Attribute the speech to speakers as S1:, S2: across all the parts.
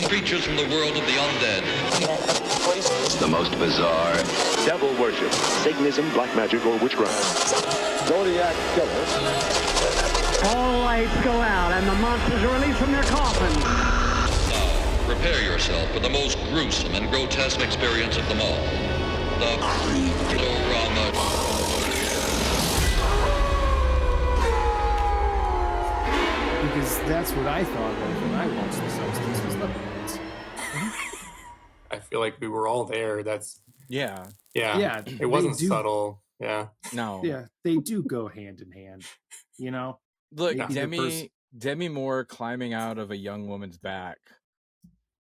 S1: creatures from the world of the undead.
S2: The most bizarre.
S3: Devil worship, Satanism, black magic, or witchcraft. Zodiac killer.
S4: All lights go out and the monsters are released from their coffins.
S1: Now, prepare yourself for the most gruesome and grotesque experience of them all. The Creep-O-Rama.
S5: Because that's what I thought of when I watched The Substance was Leprechauns.
S6: I feel like we were all there. That's
S7: Yeah.
S6: It wasn't subtle. Yeah.
S7: No.
S5: Yeah, they do go hand in hand. You know,
S7: Look,
S5: Maybe
S7: Demi Moore climbing out of a young woman's back.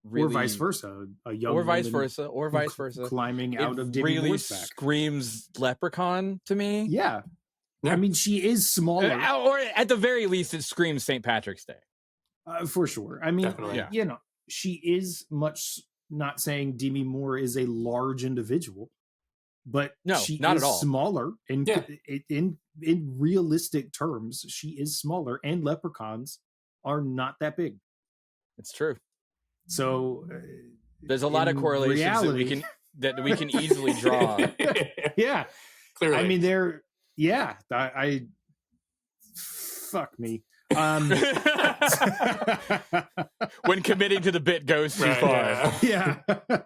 S7: Really,
S5: or vice versa, a young
S7: or vice
S5: woman
S7: versa,
S5: climbing out of Demi
S7: really
S5: Moore's back.
S7: screams leprechaun to me.
S5: Yeah.
S6: Yeah.
S5: I mean, she is smaller
S7: Or at the very least, it screams St. Patrick's Day.
S5: for sure. I mean,
S6: Definitely.
S5: you know, she is much. Not saying Demi Moore is a large individual, but
S7: No,
S5: she
S7: not
S5: is
S7: at all.
S5: smaller in
S6: Yeah.
S5: in realistic terms. She is smaller, and leprechauns are not that big.
S7: It's true.
S5: So
S7: There's a lot of
S5: in
S7: correlations
S5: reality-
S7: that we can easily draw.
S5: yeah,
S6: Clearly.
S5: I mean, they're I fuck me.
S7: When committing to the bit goes too
S6: Right,
S7: far.
S6: yeah.
S5: Yeah.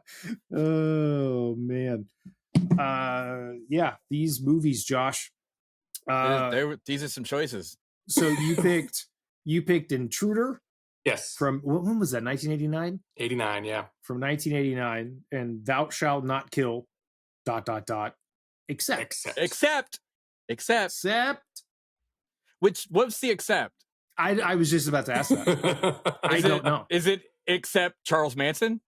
S5: Oh man. Yeah, these movies, Josh.
S7: These are some choices.
S5: So you picked Intruder
S6: Yes.
S5: from when was that? 1989?
S6: 89, yeah.
S5: From 1989, and Thou Shalt Not Kill. ... Except.
S7: Except. What's the except?
S5: I was just about to ask that. I don't know.
S7: Is it except Charles Manson?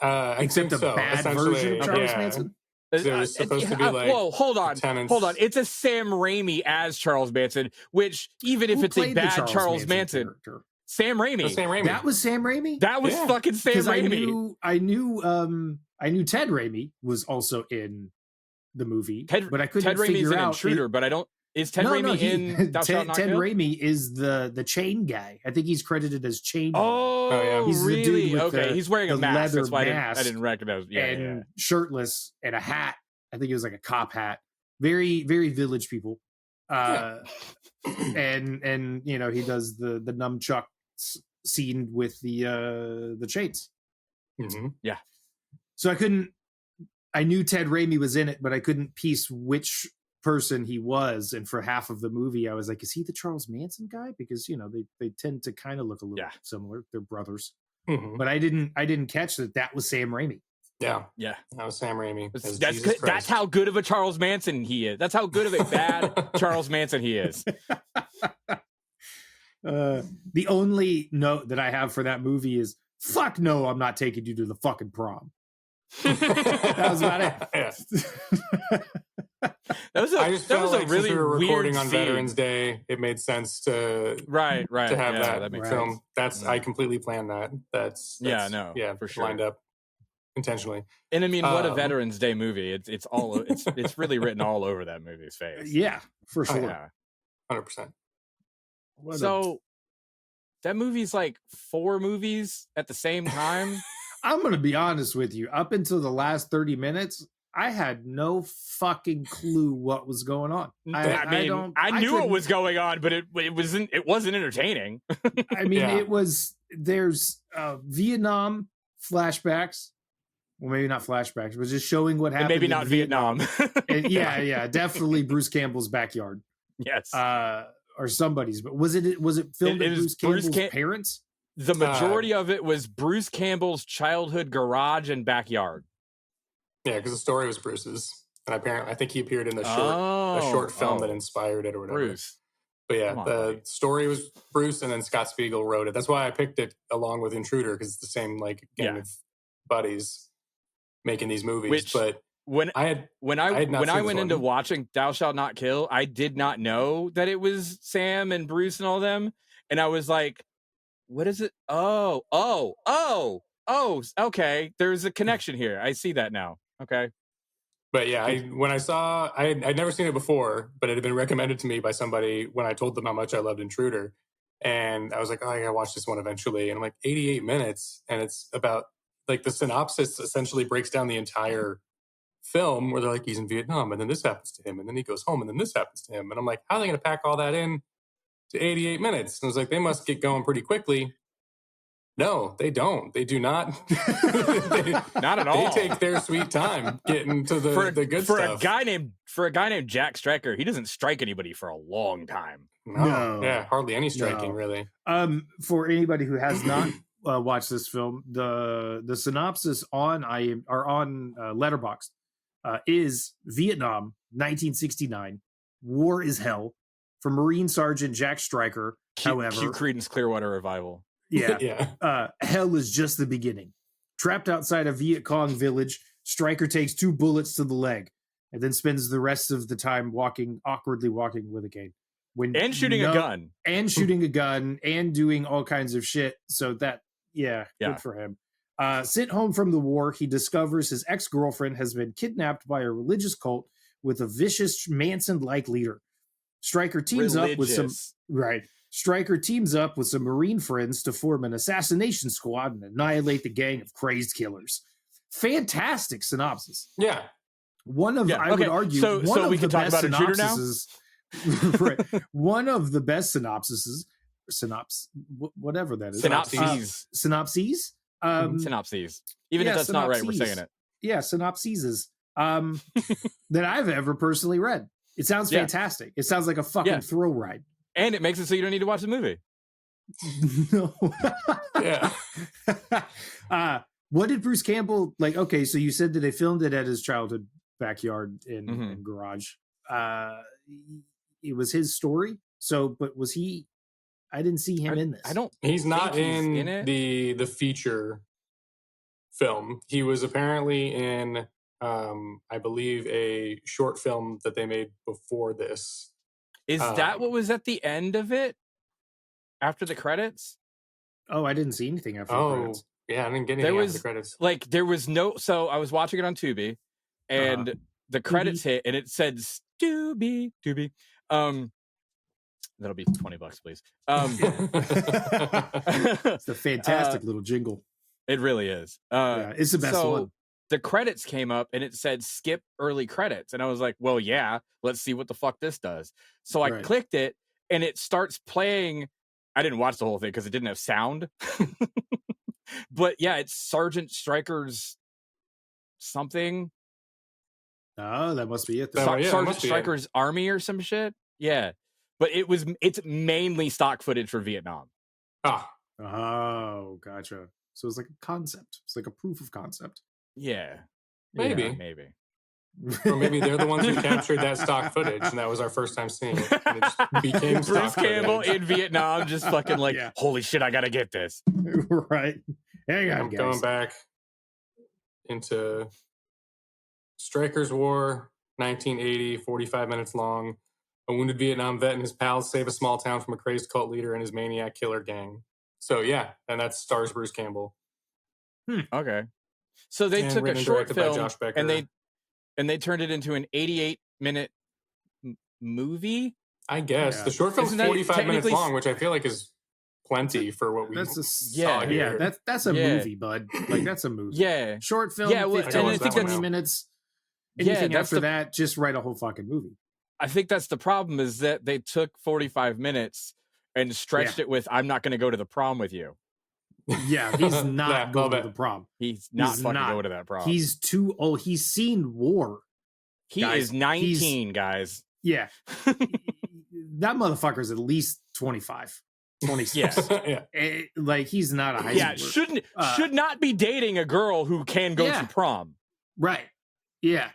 S6: I
S5: Except
S6: think
S5: a
S6: so,
S5: bad version of
S6: essentially,
S5: Charles
S6: yeah.
S5: Manson.
S6: There's supposed to be like
S7: whoa, hold on.
S6: tenants.
S7: Hold on. It's a Sam Raimi as Charles Manson, which even if
S5: Who
S7: it's a
S5: played the
S7: bad Charles Manson,
S5: character?
S7: Sam Raimi.
S6: It was Sam Raimi.
S5: That was Sam Raimi.
S7: That was
S6: Yeah.
S7: fucking Sam
S5: Because
S7: Raimi.
S5: I knew Ted Raimi was also in the movie, but I couldn't
S7: Ted Raimi's
S5: figure
S7: an
S5: out.
S7: intruder, but I don't. Is Ted Raimi in Thou Shalt Not
S5: Ted
S7: Kill?
S5: Raimi is the chain guy. I think he's credited as chain.
S7: Oh,
S6: yeah.
S5: He's the dude
S7: really?
S5: with
S7: Okay,
S5: the-
S7: he's wearing a
S5: the
S7: mask.
S5: leather
S7: That's why I
S5: mask
S7: didn't recognize. Yeah,
S5: and
S7: yeah.
S5: shirtless and a hat. I think it was like a cop hat. Very, very Village People. And you know, he does the nunchuck scene with the chains.
S6: Mm-hmm.
S5: So I knew Ted Raimi was in it, but I couldn't piece which person he was. And for half of the movie, I was like, is he the Charles Manson guy? Because, you know, they tend to kind of look a little similar. They're brothers.
S6: Mm-hmm.
S5: But I didn't catch that was Sam Raimi.
S6: Yeah.
S7: Yeah.
S6: That was Sam Raimi. as
S7: That's
S6: Jesus
S7: good.
S6: Christ.
S7: That's how good of a Charles Manson he is. That's how good of a bad Charles Manson he is.
S5: The only note that I have for that movie is, fuck no, I'm not taking you to the fucking prom. That was about it.
S6: Yeah.
S7: That was a,
S6: I just
S7: that
S6: felt
S7: was
S6: like
S7: a really
S6: since we were
S7: weird
S6: recording on
S7: scene.
S6: Veterans Day, it made sense to
S7: Right.
S6: to have
S7: Yeah,
S6: that
S7: makes
S6: film.
S7: sense.
S6: That's I completely planned that. That's
S7: Yeah, no,
S6: yeah,
S7: for sure.
S6: lined up intentionally.
S7: And I mean, what a
S6: Um,
S7: Veterans Day movie! It's all it's really written all over that movie's face.
S5: Yeah, for sure.
S7: Yeah.
S6: 100%.
S7: So that movie's like 4 movies at the same time.
S5: I'm going to be honest with you. Up until the last 30 minutes, I had no fucking clue what was going on.
S7: I knew it was going on, but it wasn't entertaining.
S5: I mean,
S6: Yeah.
S5: there's Vietnam flashbacks. Well, maybe not flashbacks, but just showing what
S7: And
S5: happened.
S7: maybe
S5: in
S7: not Vietnam.
S5: And yeah, definitely Bruce Campbell's backyard.
S7: Yes.
S5: Or somebody's. But was it filmed
S7: It
S5: at
S7: was
S5: Bruce
S7: Bruce
S5: Campbell's parents?
S7: The majority of it was Bruce Campbell's childhood garage and backyard.
S6: Yeah, because the story was Bruce's, and apparently I think he appeared in the short film that inspired it or whatever.
S7: Bruce.
S6: But yeah,
S7: Come on,
S6: the
S7: buddy.
S6: story was Bruce, and then Scott Spiegel wrote it. That's why I picked it along with Intruder, because it's the same like gang of buddies making these movies.
S7: Which,
S6: but
S7: when I went into
S6: one.
S7: watching Thou Shalt Not Kill, I did not know that it was Sam and Bruce and all them, and I was like, "What is it? Oh, okay. There's a connection here. I see that now. Okay."
S6: But yeah, when I saw, I'd never seen it before, but it had been recommended to me by somebody when I told them how much I loved Intruder. And I was like, oh, I gotta watch this one eventually. And I'm like, 88 minutes. And it's about, like, the synopsis essentially breaks down the entire film where they're like, he's in Vietnam, and then this happens to him, and then he goes home, and then this happens to him. And I'm like, how are they going to pack all that in to 88 minutes? And I was like, they must get going pretty quickly. No, they don't. They do not.
S7: Not at all.
S6: They take their sweet time getting to the good stuff.
S7: For a guy named Jack Stryker, he doesn't strike anybody for a long time.
S6: No. Yeah, hardly any striking, really.
S5: For anybody who has not watched this film, the synopsis on Letterboxd is Vietnam, 1969. War is hell. For Marine Sergeant Jack Stryker, however,
S7: Cue Creedence Clearwater Revival.
S5: Yeah. Hell is just the beginning. Trapped outside a Viet Cong village, Stryker takes 2 bullets to the leg and then spends the rest of the time awkwardly walking with a cane.
S7: And shooting a gun.
S5: And shooting a gun and doing all kinds of shit. So that, good for him. Sent home from the war, he discovers his ex-girlfriend has been kidnapped by a religious cult with a vicious Manson-like leader. Stryker teams up with some Marine friends to form an assassination squad and annihilate the gang of crazed killers. Fantastic synopsis.
S6: Yeah.
S5: Would argue, one of
S7: we
S5: the
S7: can talk
S5: best
S7: about Intruder now?
S5: Right. One of the best whatever that is.
S7: Synopses. Synopses. Even if that's not right, we're saying it.
S5: Yeah, synopses that I've ever personally read. It sounds fantastic. It sounds like a fucking thrill ride.
S7: And it makes it so you don't need to watch the movie.
S5: No.
S6: Yeah.
S5: What did Bruce Campbell like? Okay, so you said that they filmed it at his childhood backyard in garage. It was his story. So, but was he? I didn't see him in this.
S6: He's not in the feature film. He was apparently in, I believe, a short film that they made before this.
S7: Is that what was at the end of it? After the credits?
S5: Oh, I didn't see anything after the credits.
S6: Yeah, I didn't get anything after the credits.
S7: Like, there was no... So, I was watching it on Tubi, and the credits hit, and it said, Tubi. That'll be $20, please.
S5: It's a fantastic little jingle.
S7: It really is.
S5: It's the best one.
S7: The credits came up and it said skip early credits. And I was like, well, yeah, let's see what the fuck this does. So I clicked it and it starts playing. I didn't watch the whole thing because it didn't have sound. But yeah, it's Sergeant Stryker's something.
S5: Oh, that must be it.
S7: Sergeant Stryker's Army or some shit. Yeah. But it's mainly stock footage for Vietnam.
S5: Oh, gotcha. So it's like a concept. It's like a proof of concept.
S7: Yeah.
S6: Maybe. Or maybe they're the ones who captured that stock footage, and that was our first time seeing it. And it just became
S7: Bruce Campbell in Vietnam, just fucking like, holy shit, I gotta get this.
S5: Right. Hang on,
S6: I'm going back into Stryker's War, 1980, 45 minutes long. A wounded Vietnam vet and his pals save a small town from a crazed cult leader and his maniac killer gang. So yeah, and that stars Bruce Campbell.
S7: Okay. So they took a short film Josh Becker. and they turned it into an 88-minute movie.
S6: I guess the short film's 45 minutes long, which I feel like is plenty for what we saw here.
S5: Yeah, that's a movie, bud. Like that's a movie.
S7: Yeah,
S5: short film. 15 to 20 minutes. Anything after that, just write a whole fucking movie.
S7: I think that's the problem is that they took 45 minutes and stretched it with, I'm not going to go to the prom with you.
S5: Yeah, he's not going to the prom.
S7: He's not going to that prom.
S5: He's too old. He's seen war.
S7: He is 19, guys.
S5: Yeah. That motherfucker's at least 25, 26. Like, he's not a high schooler.
S7: Should not be dating a girl who can go to prom.
S5: Right. Yeah.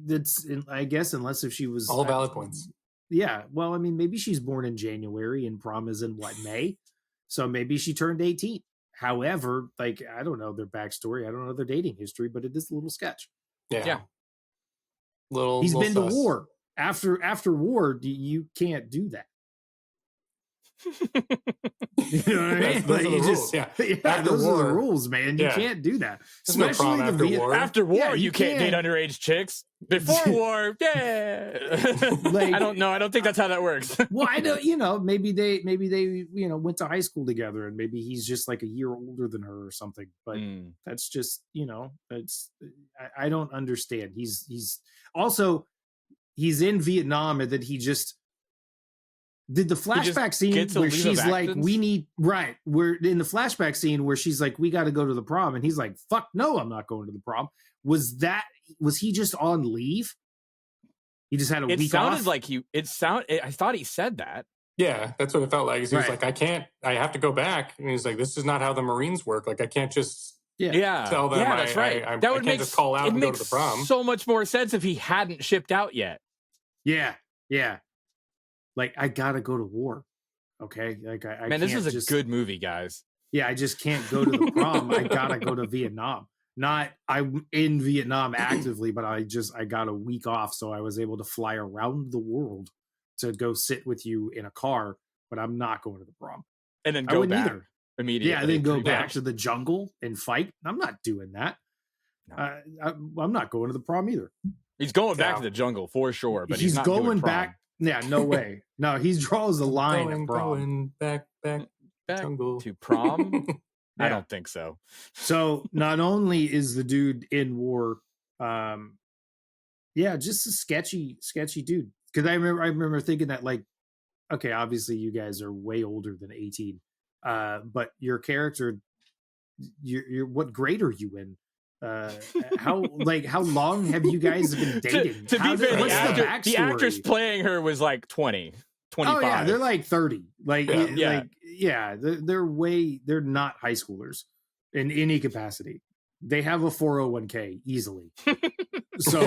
S5: That's, I guess, unless if she was...
S6: All valid points.
S5: Yeah. Well, I mean, maybe she's born in January and prom is in, May? So maybe she turned 18. However, like, I don't know their backstory. I don't know their dating history, but it is a little sketch.
S6: Yeah.
S5: He's been to war. After war, you can't do that. You know what I mean?
S6: Those are the rules. Yeah.
S5: Those are the rules, man. You can't do that.
S6: There's no prom after war.
S7: After war, you can't date underage chicks. Before war, yeah. I don't know. I don't think that's how that works.
S5: Well, I know, maybe they, went to high school together, and maybe he's just like a year older than her or something. But that's just, I don't understand. He's in Vietnam, and then he just did the flashback scene where she's like, we're in the flashback scene where she's like, we got to go to the prom. And he's like, fuck no, I'm not going to the prom. Was he just on leave? He just had a week off?
S7: It sounded like I thought he said that.
S6: Yeah, that's what it felt like. He was like, I have to go back. And he's like, this is not how the Marines work. Like, I can't just tell them
S7: that's right.
S6: I can't just call out and go to the prom.
S7: So much more sense if he hadn't shipped out yet.
S5: Yeah. Like, I gotta go to war. Okay. Like, I
S7: man, this is a good movie, guys.
S5: Yeah, I just can't go to the prom. I gotta go to Vietnam. Not I'm in Vietnam actively, but I got a week off, so I was able to fly around the world to go sit with you in a car. But I'm not going to the prom.
S7: And then go back immediately.
S5: Yeah, and then go back to the jungle and fight. I'm not doing that. No. I'm not going to the prom either.
S7: He's going back to the jungle for sure, but he's not
S5: going back. Yeah, no way. No, he draws the line at prom.
S6: Going back jungle
S7: to prom. I don't think so.
S5: So not only is the dude in war, just a sketchy dude. Because I remember thinking that, like, okay, obviously you guys are way older than 18, but your character, you're what grade are you in? How long have you guys been dating?
S7: to be fair, the actress playing her was like 20, 25.
S5: Oh yeah, they're like 30. They're not high schoolers in any capacity. They have a 401k easily. So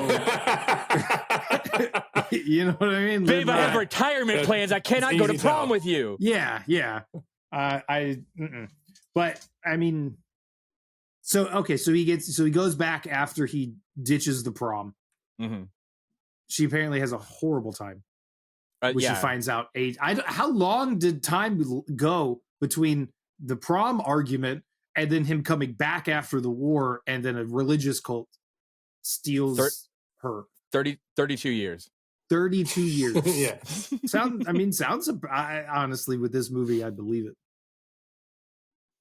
S5: you know what I mean?
S7: Babe, I have retirement plans. I cannot go to prom with you.
S5: Yeah. But I mean, so he goes back after he ditches the prom.
S7: Mm-hmm.
S5: She apparently has a horrible time. When she finds out how long did time go between the prom argument and then him coming back after the war, and then a religious cult steals her?
S7: 32 years.
S5: 32 years.
S6: Yeah.
S5: Sounds honestly, with this movie, I believe it.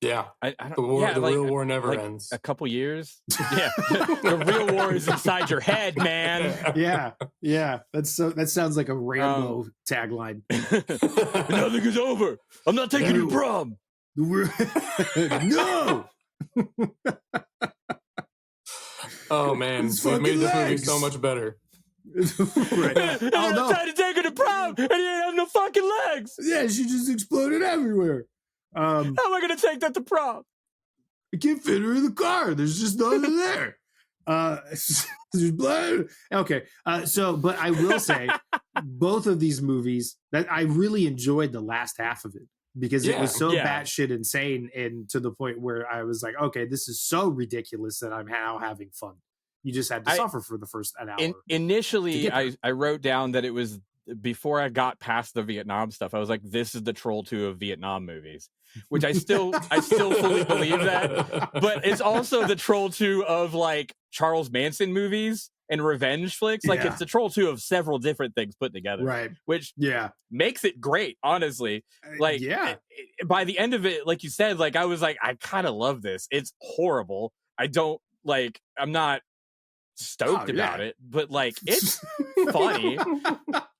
S6: Yeah. The real war never ends.
S7: A couple years. Yeah. The real war is inside your head, man.
S5: Yeah. That sounds like a Rambo tagline.
S7: Nothing is over. I'm not taking you to prom.
S5: No.
S6: Oh man, we made this movie so much better.
S5: Right.
S7: I'm not trying to take her to prom, and he ain't have no fucking legs.
S5: Yeah, she just exploded everywhere.
S7: How am I going to take that to prom?
S5: I can't fit her in the car. There's just nothing there. There's blood. Okay. But I will say, both of these movies, that I really enjoyed the last half of it, because it was so batshit insane, and to the point where I was like, okay, this is so ridiculous that I'm now having fun. You just had to suffer for the first an hour.
S7: Initially, I wrote down that it was, before I got past the Vietnam stuff, I was like, this is the Troll 2 of Vietnam movies, which I still fully believe that. But it's also the Troll 2 of like Charles Manson movies and revenge flicks. Like it's the Troll 2 of several different things put together.
S5: Right.
S7: Which makes it great, honestly. Like by the end of it, like you said, like I was like, I kind of love this. It's horrible. I'm not stoked about it, but like it's funny.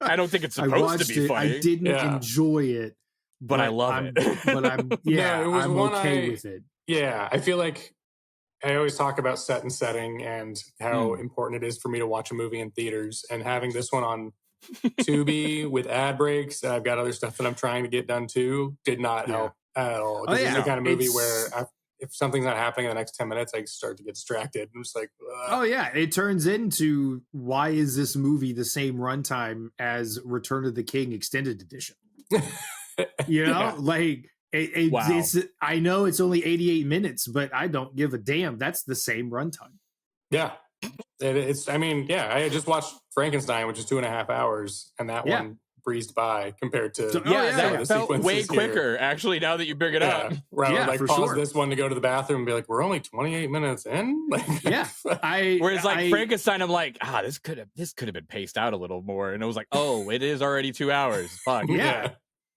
S7: I don't think it's supposed to be funny.
S5: I didn't enjoy it,
S7: but I love it.
S5: But I'm I'm okay with it.
S6: Yeah, I feel like I always talk about set and setting and how important it is for me to watch a movie in theaters, and having this one on Tubi with ad breaks, and I've got other stuff that I'm trying to get done too, did not help at all. This is the kind of movie where if something's not happening in the next 10 minutes, I start to get distracted. I'm just like, ugh.
S5: Oh yeah, it turns into, why is this movie the same runtime as Return of the King Extended Edition? You know, like it's, I know it's only 88 minutes, but I don't give a damn. That's the same runtime.
S6: Yeah, I just watched Frankenstein, which is 2.5 hours, and that one breezed by compared to
S7: that
S6: the
S7: felt way
S6: sequences here.
S7: quicker. Actually, now that you bring it up,
S6: where I would pause
S5: sure.
S6: this one to go to the bathroom and be like, we're only 28 minutes in.
S7: Whereas Frankenstein, I'm like, this could have been paced out a little more, and it was like, oh, it is already 2 hours. Fuck.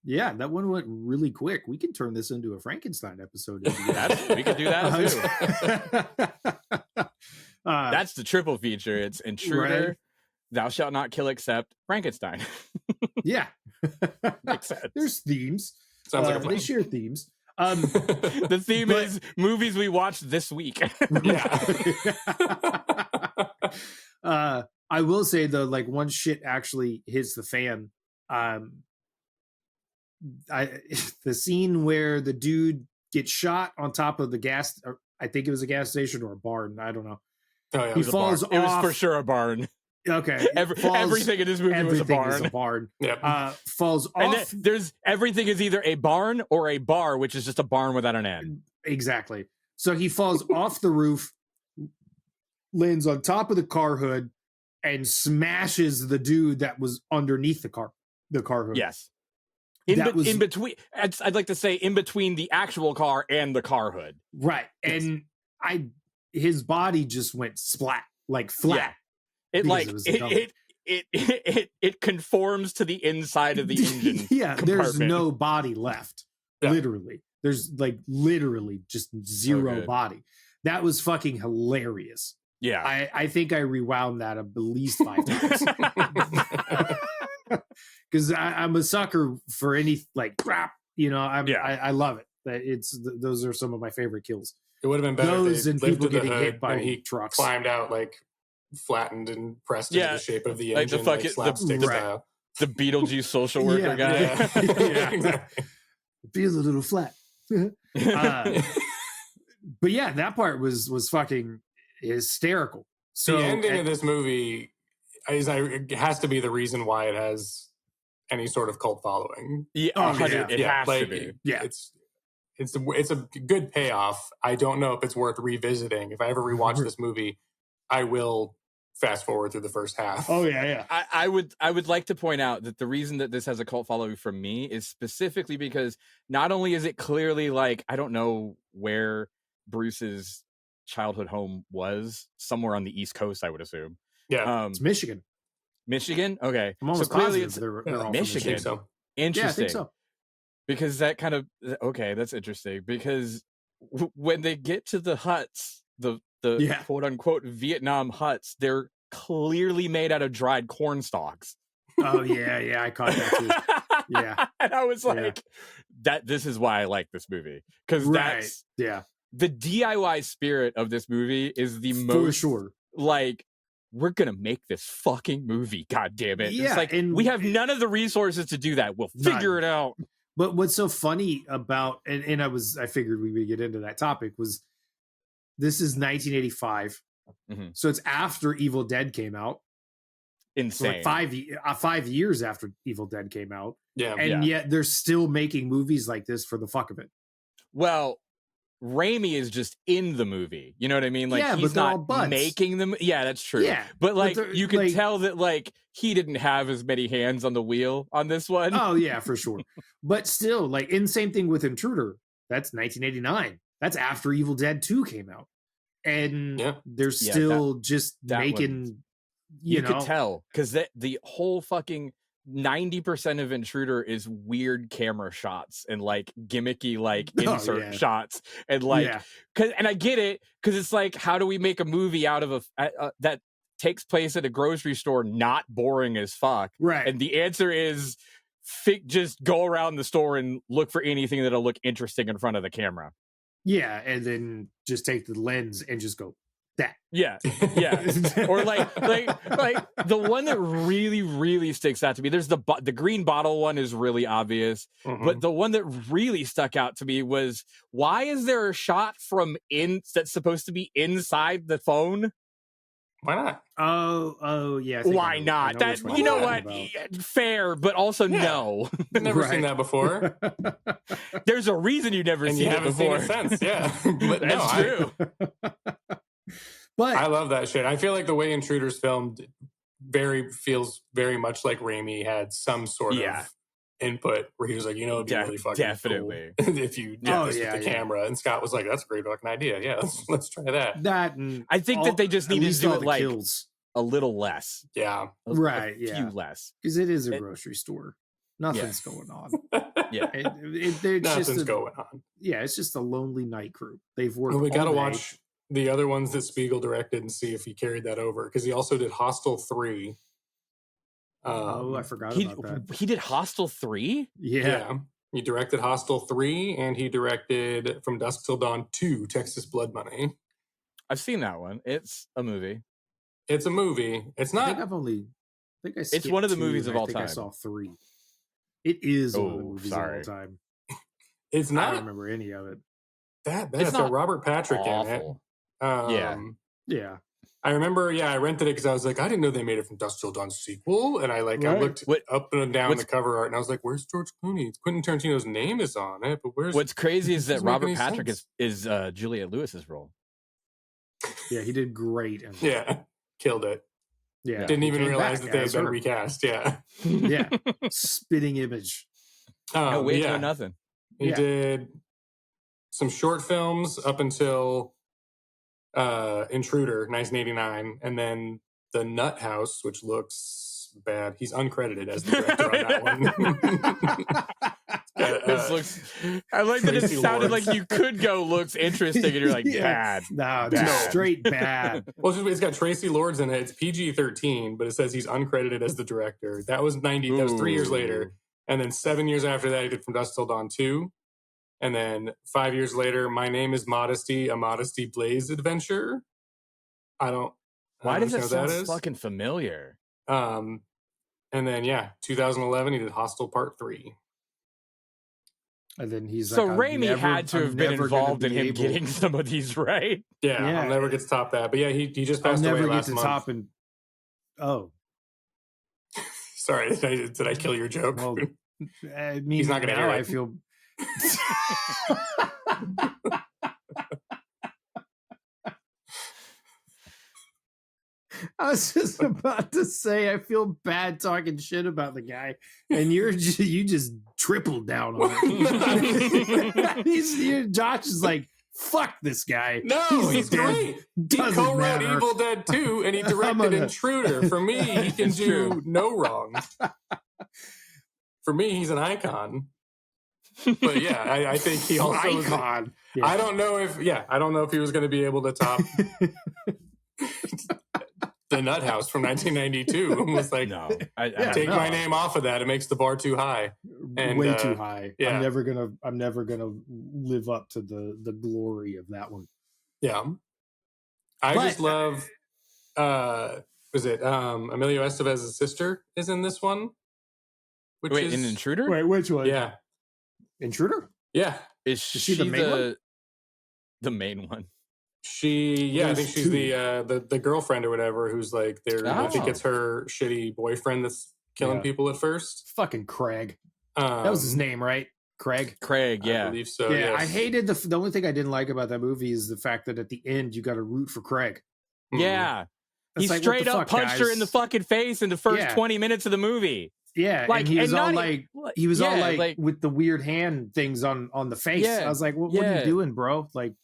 S5: Yeah, that one went really quick. We can turn this into a Frankenstein episode.
S7: We could do that too. That's the triple feature. It's Intruder,
S5: Right.
S7: Thou Shalt Not Kill Except Frankenstein.
S5: Yeah.
S7: Makes sense.
S5: There's themes.
S6: Sounds like a plan.
S5: They share themes.
S7: The theme is movies we watched this week.
S5: I will say though, like one shit actually hits the fan. The scene where the dude gets shot on top of the gas, or I think it was a gas station or a barn. I don't know.
S6: Oh, yeah,
S5: He falls off.
S7: It was for sure a barn.
S5: Okay.
S7: Everything in this movie was a barn.
S5: Yep. Falls off.
S7: And there's everything is either a barn or a bar, which is just a barn without an end.
S5: Exactly. So he falls off the roof, lands on top of the car hood, and smashes the dude that was underneath the car hood.
S7: Yes. In between, I'd like to say in between the actual car and the car hood.
S5: Right.
S6: Yes.
S5: And his body just went splat, like flat.
S7: Yeah. It conforms to the inside of the engine.
S5: Yeah, there's
S7: compartment.
S5: no body left.
S6: Yeah.
S5: Literally. There's like literally just zero body. That was fucking hilarious.
S7: Yeah.
S5: I think I rewound that at least 5 times. Because I'm a sucker for any like crap, I love it. Those are some of my favorite kills.
S6: It would have been better
S5: Those
S6: if
S5: and
S6: they lifted
S5: people
S6: the
S5: getting
S6: hood
S5: hit by
S6: and he
S5: trucks.
S6: climbed out like flattened and pressed into the shape of the engine,
S7: like
S6: slapstick style.
S7: The Beetlejuice social worker guy.
S6: Yeah.
S5: Feels a little flat. But yeah, that part was fucking hysterical. So
S6: the ending of this movie has to be the reason why it has any sort of cult following.
S7: Yeah, it has to be.
S5: Yeah,
S6: it's a good payoff. I don't know if it's worth revisiting. If I ever rewatch this movie, I will fast forward through the first half.
S5: Oh yeah.
S7: I would like to point out that the reason that this has a cult following from me is specifically because not only is it clearly like, I don't know where Bruce's childhood home was, somewhere on the East Coast, I would assume.
S6: Yeah.
S5: It's Michigan.
S7: Michigan? Okay.
S5: I'm almost
S7: clearly
S5: positive they're all from
S7: Michigan.
S6: So.
S7: Interesting.
S5: Yeah, I think so.
S7: Because that kind of, okay, that's interesting. Because when they get to the huts, the quote unquote Vietnam huts, they're clearly made out of dried corn stalks.
S5: Oh yeah, I caught that too. Yeah.
S7: And I was like, this is why I like this movie. Because that's the DIY spirit of this movie is the most,
S5: for sure.
S7: Like, we're gonna make this fucking movie, god damn it.
S5: Yeah,
S7: it's like,
S5: and
S7: we have none of the resources to do that. We'll figure it out.
S5: But what's so funny about, and I figured we would get into that topic, was this is 1985.
S7: Mm-hmm.
S5: So it's after Evil Dead came out.
S7: Insane.
S5: So like 5 years after Evil Dead came out.
S6: Yeah.
S5: And yet they're still making movies like this for the fuck of it.
S7: Well, Raimi is just in the movie. You know what I mean? Like, he's not making them. Yeah, that's true.
S5: Yeah,
S7: but like, you can tell that like he didn't have as many hands on the wheel on this one.
S5: Oh yeah, for sure. But still, like, and same thing with Intruder. That's 1989. That's after Evil Dead 2 came out. And they're still just making, you know.
S7: could tell because the whole fucking 90% of Intruder is weird camera shots and like gimmicky like insert shots and like and I get it because it's like, how do we make a movie out of that takes place at a grocery store not boring as fuck?
S5: Right.
S7: And the answer is just go around the store and look for anything that'll look interesting in front of the camera.
S5: Yeah, and then just take the lens and just go that.
S7: Yeah. Or like the one that really, really sticks out to me. There's the green bottle one is really obvious, but the one that really stuck out to me was, why is there a shot from that's supposed to be inside the phone?
S6: Why not?
S5: Oh yeah.
S7: Why not? That, you know what? Fair, but also no.
S6: I've never seen that before.
S7: There's a reason you've never seen it before.
S6: Seen it since, yeah. But
S7: that's true.
S5: But
S6: I love that shit. I feel like the way Intruder's filmed feels very much like Raimi had some sort of input where he was like, it'd be really fucking
S7: definitely
S6: cool if you did this with the camera. And Scott was like, that's a great fucking idea. Yeah, let's try that.
S5: That and
S7: I think that they just needed to do it like
S5: kills.
S7: a little less.
S6: Yeah.
S5: A
S7: few less.
S5: Because it is a grocery store. Nothing's going on.
S7: Yeah.
S6: Nothing's going on.
S5: Yeah, it's just a lonely night crew. They've worked.
S6: Well, we got to watch the other ones that Spiegel directed and see if he carried that over. Because he also did Hostel 3.
S5: I forgot about that.
S7: He did Hostel 3?
S5: Yeah.
S6: He directed Hostel 3 and he directed From Dusk Till Dawn 2, Texas Blood Money.
S7: I've seen that one. It's a movie.
S6: It's a movie. It's not.
S7: It's one of the movies of all time.
S5: I saw 3. It is one of the movies of all time.
S6: It's not.
S5: I don't remember any of it.
S6: It's got Robert Patrick
S7: awful.
S6: in it.
S5: Yeah.
S6: I remember, I rented it because I was like, I didn't know they made it From Dusk Till Dawn sequel. And I looked up and down the cover art and I was like, where's George Clooney? Quentin Tarantino's name is on it, but where's...
S7: What's crazy is that Robert Patrick is Juliette Lewis's role.
S5: Yeah, he did great.
S6: Killed it.
S5: Yeah.
S6: Didn't even realize that they had been recast. Yeah.
S5: Yeah. Spitting image.
S7: No wait, no nothing.
S6: He did some short films up until Intruder, 1989, and then The Nut House, which looks bad. He's uncredited as the director on that one.
S7: This looks. I like that it sounded like you could go looks interesting, and you're like bad.
S5: No, just straight bad.
S6: Well, it's got Tracy Lords in it. It's PG-13, but it says he's uncredited as the director. That was 90. That was 3 years later, and then 7 years after that, he did From Dusk Till Dawn 2. And then 5 years later, My Name is Modesty, a Modesty Blaze adventure.
S7: Why does that sound fucking familiar?
S6: And then 2011, he did Hostel Part 3.
S5: And then he's
S7: so Raimi had to have been involved in him getting some of these right.
S6: Yeah, I'll never get to top that. But he just passed away last month. Sorry, did I kill your joke?
S5: Well,
S6: he's not going to hear it.
S5: I feel. I was just about to say I feel bad talking shit about the guy, and you just tripled down on it. Josh is like, fuck this guy.
S6: No, he's great. He co-wrote Evil Dead 2, and he directed Intruder. For me, he can do no wrong. For me, he's an icon. But I think he also
S5: icon.
S6: I don't know if he was going to be able to top The Nut House from 1992. It was like,
S7: no,
S6: take my name off of that. It makes the bar too high, and
S5: way too high.
S6: Yeah.
S5: I'm never gonna live up to the glory of that one.
S6: Yeah, I just love. Was it Emilio Estevez's sister is in this one?
S7: Wait, in Intruder?
S5: Wait, which one?
S6: Yeah,
S5: Intruder.
S6: Yeah,
S7: is she the main one? The main one.
S6: I think she's the girlfriend or whatever who's like I think it's her shitty boyfriend that's killing people at first.
S5: Fucking Craig. That was his name, right? Craig,
S6: I believe so.
S5: Yeah,
S6: yes.
S5: I hated the only thing I didn't like about that movie is the fact that at the end you got to root for Craig.
S7: Yeah.
S5: That's
S7: He straight up punched her in the fucking face in the first 20 minutes of the movie.
S5: Yeah,
S7: like,
S5: and he was all like with the weird hand things on the face. I was like, what are you doing, bro? Like,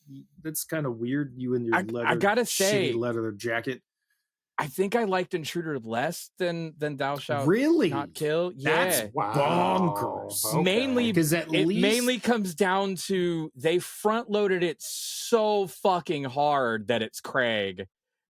S5: that's kind of weird. You and your
S7: I gotta say,
S5: leather jacket.
S7: I think I liked Intruder less than Thou Shalt Not Kill. Yeah,
S5: that's bonkers.
S6: Okay.
S7: Mainly because it mainly comes down to they front loaded it so fucking hard that it's Craig,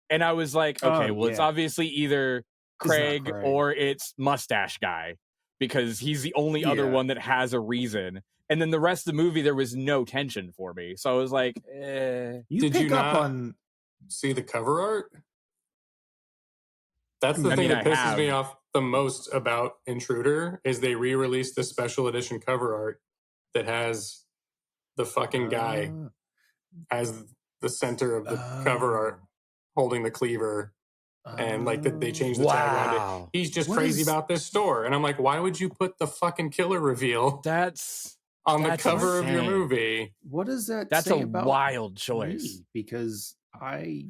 S7: and I was like, okay, it's obviously either Craig or it's Mustache Guy because he's the only other one that has a reason. And then the rest of the movie, there was no tension for me. So I was like,
S6: Did you not see the cover art? That's the thing that pisses me off the most about Intruder is they re-released the special edition cover art that has the fucking guy as the center of the cover art holding the cleaver. And like they changed the tagline to, he's just crazy about this store. And I'm like, why would you put the fucking killer reveal on the cover of your movie?
S5: What does that
S7: That's
S5: say
S7: a
S5: about
S7: wild choice.
S5: Me? Because I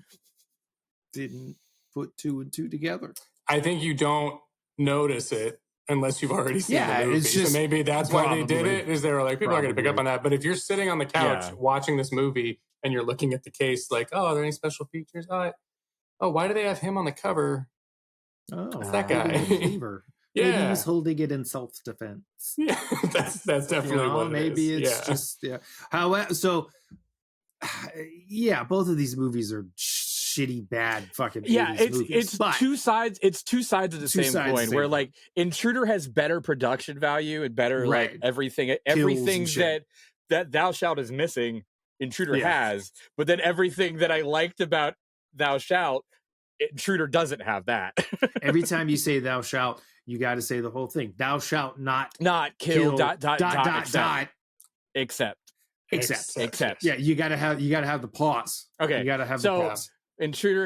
S5: didn't put 2 and 2 together.
S6: I think you don't notice it unless you've already seen the movie.
S5: It's just
S6: so maybe that's why they did it, is they were like, people are going to pick up on that. But if you're sitting on the couch watching this movie and you're looking at the case like, oh, are there any special features? Oh, why do they have him on the cover?
S5: Oh,
S6: it's that guy.
S5: Maybe he's holding it in self-defense.
S6: Yeah, that's definitely what it
S5: maybe
S6: is.
S5: It's just However, both of these movies are shitty, bad fucking.
S7: It's two sides. It's two sides of the same coin. Where like Intruder has better production value and better like everything that Thou Shalt is missing. Intruder has, but then everything that I liked about Thou Shalt, Intruder doesn't have that.
S5: Every time you say Thou Shalt, you got to say the whole thing. Thou shalt not
S7: kill
S5: except.
S7: Except.
S5: Yeah, you gotta have the pause.
S7: Okay,
S5: you gotta have the pause.
S7: Intruder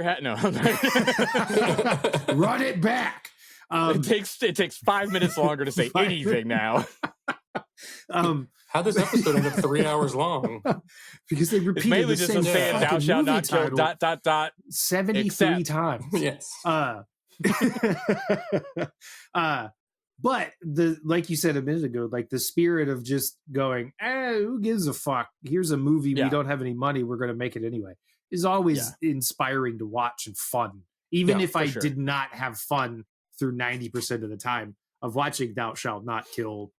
S5: Run it back.
S7: It takes 5 minutes longer to say anything now.
S6: How this episode end up 3 hours long?
S5: Because they repeated the same
S7: saying Thou shalt not kill ...
S5: 73 times.
S6: Yes.
S5: But like you said a minute ago, like the spirit of just going, who gives a fuck? Here's a movie. We don't have any money. We're going to make it anyway. Is always inspiring to watch and fun. Even if I did not have fun through 90% of the time of watching Thou Shalt Not Kill ...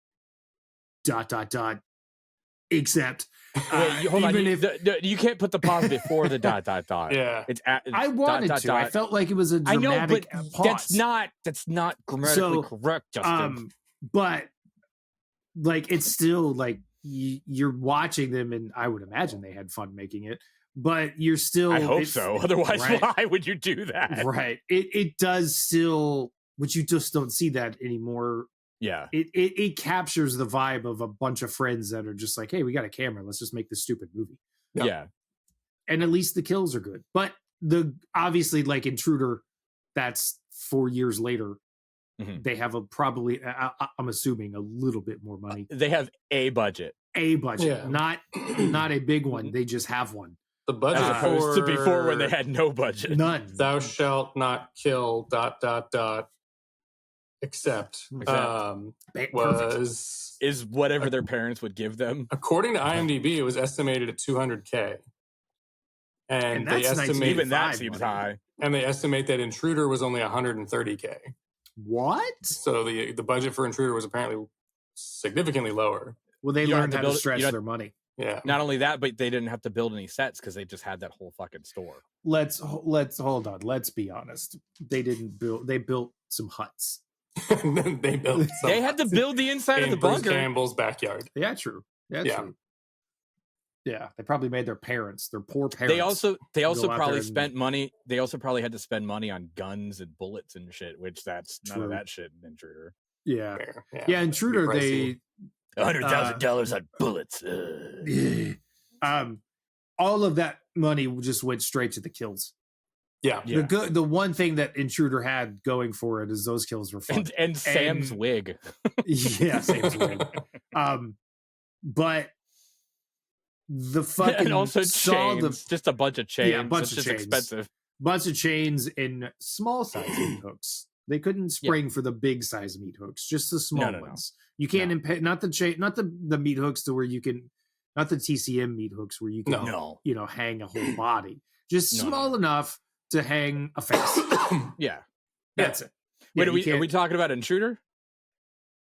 S5: Except
S7: hold on, you can't put the pause before the ...
S6: Yeah,
S7: it's
S5: I wanted to. I felt like it was a dramatic pause.
S7: That's not grammatically correct, Justin.
S5: But like it's still like you're watching them, and I would imagine they had fun making it. But you're still.
S7: I hope so. Otherwise, why would you do that?
S5: Right. It does still, which you just don't see that anymore.
S7: Yeah,
S5: it captures the vibe of a bunch of friends that are just like, hey, we got a camera, let's just make this stupid movie.
S7: Yeah,
S5: and at least the kills are good. But obviously like Intruder, that's 4 years later. Mm-hmm. They have I'm assuming a little bit more money.
S7: They have a budget,
S5: not a big one. They just have one.
S6: The budget
S7: as opposed to before when they had no budget.
S5: None.
S6: Thou shalt not kill ... Except
S7: is whatever their parents would give them.
S6: According to IMDb, it was estimated at $200K, and they estimate
S7: even that seems high.
S6: And they estimate that Intruder was only $130K.
S5: What?
S6: So the budget for Intruder was apparently significantly lower.
S5: Well, they learned how to stretch their money.
S6: Yeah.
S7: Not only that, but they didn't have to build any sets because they just had that whole fucking store.
S5: Let's hold on. Let's be honest. They didn't build. They built some huts.
S7: They had to build the inside of the bunker.
S6: Bruce Campbell's backyard.
S5: Yeah, true. True. Yeah, they probably made their poor parents.
S7: They also probably spent money. They also probably had to spend money on guns and bullets and shit, which that's none of that shit in Intruder.
S5: Yeah. Intruder, they
S7: $100,000 on bullets.
S5: All of that money just went straight to the kills.
S6: Yeah.
S5: The one thing that Intruder had going for it is those kills were fun.
S7: And Sam's wig.
S5: Yeah, Sam's wig. But the fucking
S7: and also chains, just a bunch of chains.
S5: Yeah, a bunch of chains.
S7: Expensive.
S5: Bunch of chains and small size meat hooks. They couldn't spring for the big size meat hooks, just the small ones. You can't not the meat hooks to where you can, not the TCM meat hooks where you can hang a whole body. Just small enough to hang a face. That's it.
S7: Wait, are we talking about Intruder?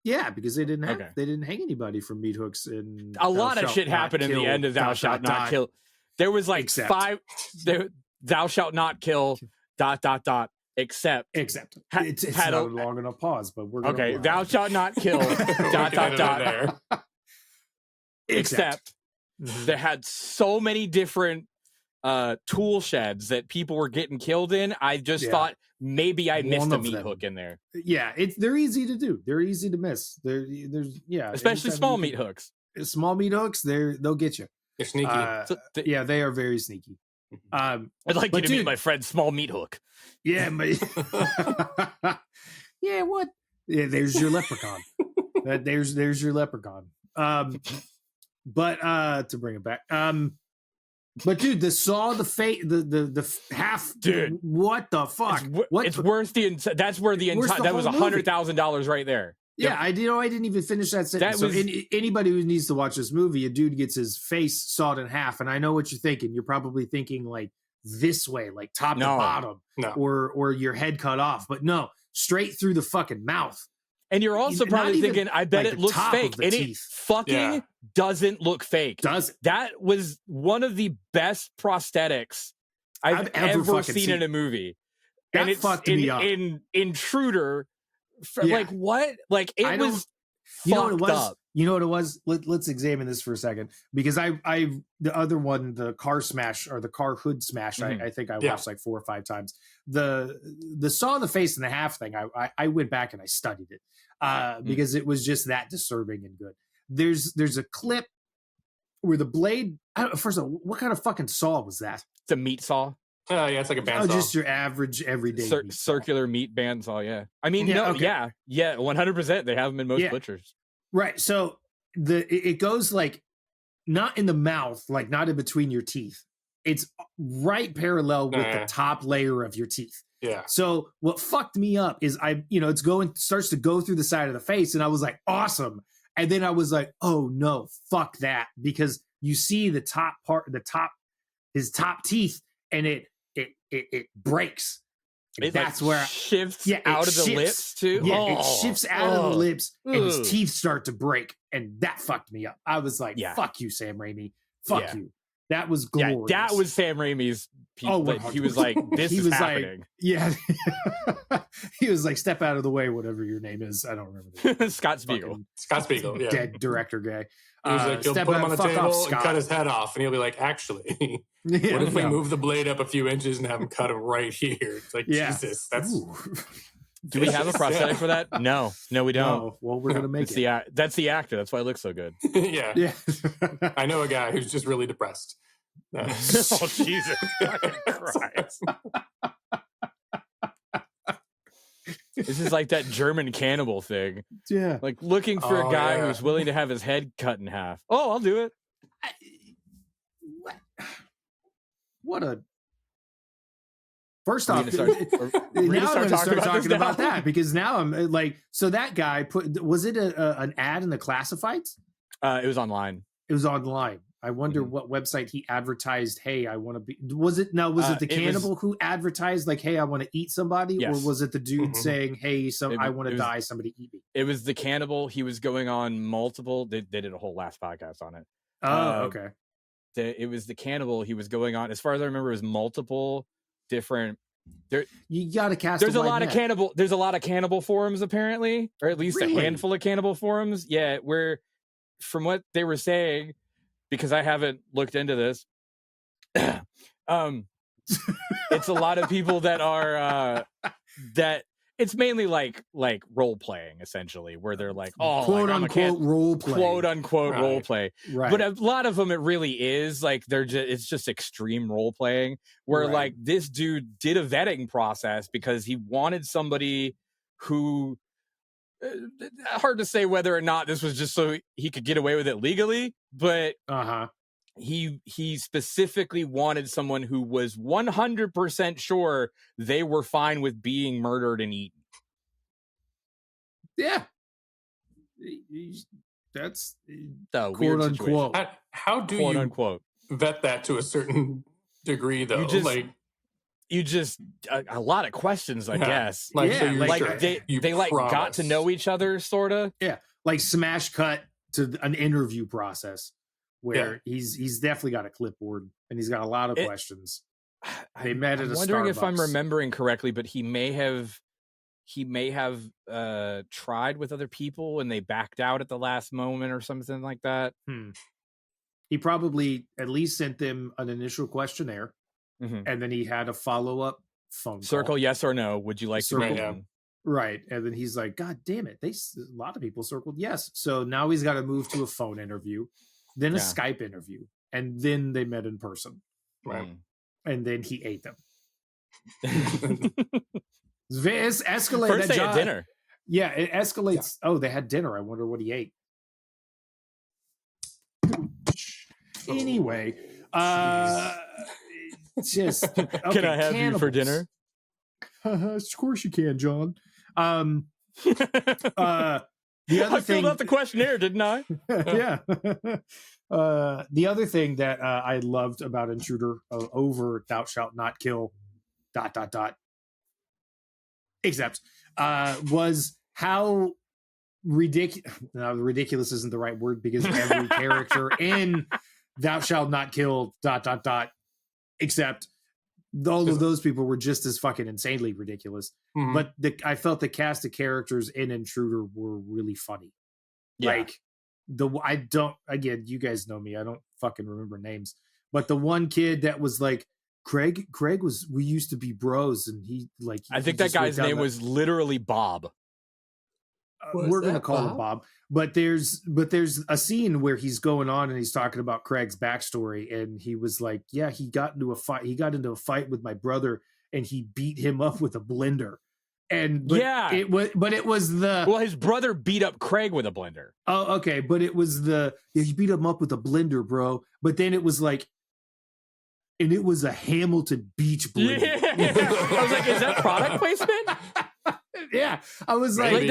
S5: Yeah, because they didn't hang anybody from meat hooks. And
S7: a lot of shit happened in the end of Thou Shalt Not Kill. There was like Thou Shalt Not Kill ... Except
S5: it's not a long enough pause, but we're
S7: okay. Thou shalt not kill ... Except they had so many different tool sheds that people were getting killed in. I just thought maybe I missed a meat hook in there.
S5: Yeah, they're easy to do. They're easy to miss.
S7: Especially small meat hooks.
S5: Small meat hooks, they'll get you.
S6: They're sneaky.
S5: They are very sneaky.
S7: I'd like you to meet my friend Small Meat Hook.
S5: Yeah, yeah. What? Yeah, there's your leprechaun. There's your leprechaun. But to bring it back, But dude, the saw, the half,
S7: dude,
S5: what the fuck?
S7: It's worth that's where the entire, that was $100,000 right there.
S5: Yeah, I didn't even finish that sentence. Anybody who needs to watch this movie, a dude gets his face sawed in half, and I know what you're thinking. You're probably thinking like this way, like top to bottom, or your head cut off. But no, straight through the fucking mouth.
S7: And you're also probably thinking, I bet it looks fake. And it fucking doesn't look fake. That was one of the best prosthetics I've ever seen in a movie.
S5: That
S7: and it's
S5: fucked me up.
S7: In Intruder, like what? Like it was fucked up.
S5: You know what it was? Let's examine this for a second, because I the other one, the car smash or the car hood smash, I think I watched like 4 or 5 times. The saw in the face and the half thing, I went back and I studied it because it was just that disturbing and good. There's a clip where the blade. First of all, what kind of fucking saw was that?
S7: It's a meat saw.
S6: Yeah, it's like a bandsaw.
S5: Just your average everyday
S7: circular meat bandsaw. Yeah, I mean, 100%. They have them in most butchers.
S5: Right. So it goes like not in the mouth, like not in between your teeth. It's right parallel with the top layer of your teeth.
S6: Yeah.
S5: So what fucked me up is starts to go through the side of the face, and I was like, awesome. And then I was like, oh no, fuck that, because you see the top part, his top teeth, and it breaks. That's where
S7: shifts out of the lips too.
S5: Yeah, it shifts out of the lips, and his teeth start to break, and that fucked me up. I was like, "Fuck you, Sam Raimi. Fuck you." That was glorious.
S7: Yeah, that was Sam Raimi's. He was like, "This is happening."
S5: Like, he was like, "Step out of the way, whatever your name is." I don't remember.
S7: Scott Spiegel.
S6: Scott Spiegel, yeah.
S5: Dead director guy.
S6: He was like, he'll put him on the table and cut his head off, and he'll be like, actually, what if we move the blade up a few inches and have him cut it right here? It's like, Jesus, that's...
S7: Do we have a prosthetic for that? No, we don't. No.
S5: Well, we're going to make it.
S7: That's the actor. That's why it looks so good.
S6: Yeah. I know a guy who's just really depressed.
S7: Oh, Jesus Christ. This is like that German cannibal thing.
S5: Yeah.
S7: Like looking for a guy who's willing to have his head cut in half. Oh, I'll do it.
S5: What a... First off,
S7: now I'm going to start talking about that,
S5: because now I'm like, so that guy was it an ad in the classifieds?
S7: It was online.
S5: It was online. I wonder what website he advertised. Hey, I want to be. Was it the cannibal who advertised like, hey, I want to eat somebody, or was it the dude saying, hey, I want to die, somebody eat me?
S7: It was the cannibal. He was going on multiple. They did a whole last podcast on it.
S5: Oh, okay.
S7: It was the cannibal. He was going on. As far as I remember, it was multiple different.
S5: You got to cast.
S7: There's a lot of cannibal. There's a lot of cannibal forums apparently, or at least a handful of cannibal forums. Yeah, where from what they were saying, because I haven't looked into this, it's a lot of people that are that it's mainly like role playing essentially, where they're like, oh,
S5: quote unquote role play,
S7: quote unquote role play. Right. But a lot of them, it really is like it's just extreme role playing, where like this dude did a vetting process because he wanted somebody who. Hard to say whether or not this was just so he could get away with it legally, but he specifically wanted someone who was 100% sure they were fine with being murdered and eaten.
S5: Yeah, that's
S7: the
S5: quote unquote.
S6: How do
S7: quote
S6: you
S7: unquote
S6: vet that to a certain degree, though?
S7: You just a lot of questions, I guess.
S6: Like,
S7: so they like got to know each other, sort of.
S5: Yeah, like smash cut to an interview process where he's definitely got a clipboard and he's got a lot of questions. They met at a Starbucks. I'm wondering if
S7: I'm remembering correctly, but he may have tried with other people and they backed out at the last moment or something like that.
S5: He probably at least sent them an initial questionnaire. And then he had a follow-up phone
S7: circle,
S5: call.
S7: Yes or no. Would you like to
S5: be? Right. And then he's like, God damn it. A lot of people circled yes. So now he's got to move to a phone interview, then a Skype interview. And then they met in person.
S6: Right.
S5: And then he ate them. It's escalated.
S7: First they had dinner.
S5: Yeah, it escalates. Yeah. Oh, they had dinner. I wonder what he ate. Anyway... Just okay,
S7: Can I have you for dinner?
S5: Of course you can, John. The other
S7: I filled out the questionnaire, didn't I?
S5: Yeah. The other thing that I loved about Intruder over Thou Shalt Not Kill ... except was how ridiculous isn't the right word, because every character in Thou Shalt Not Kill ... except all of those people were just as fucking insanely ridiculous. Mm-hmm. But I felt the cast of characters in Intruder were really funny. Yeah. Like again, you guys know me, I don't fucking remember names, but the one kid that was like Craig we used to be bros, and I
S7: think that guy's name was literally Bob.
S5: We're gonna call him Bob. But there's a scene where he's going on and he's talking about Craig's backstory, and he was like, yeah, he got into a fight with my brother, and he beat him up with a blender. It was
S7: his brother beat up Craig with a blender.
S5: Oh, okay, but it was he beat him up with a blender, bro. But then it was like, and it was a Hamilton Beach blender.
S7: Yeah. I was like, is that product placement?
S5: Yeah, I was like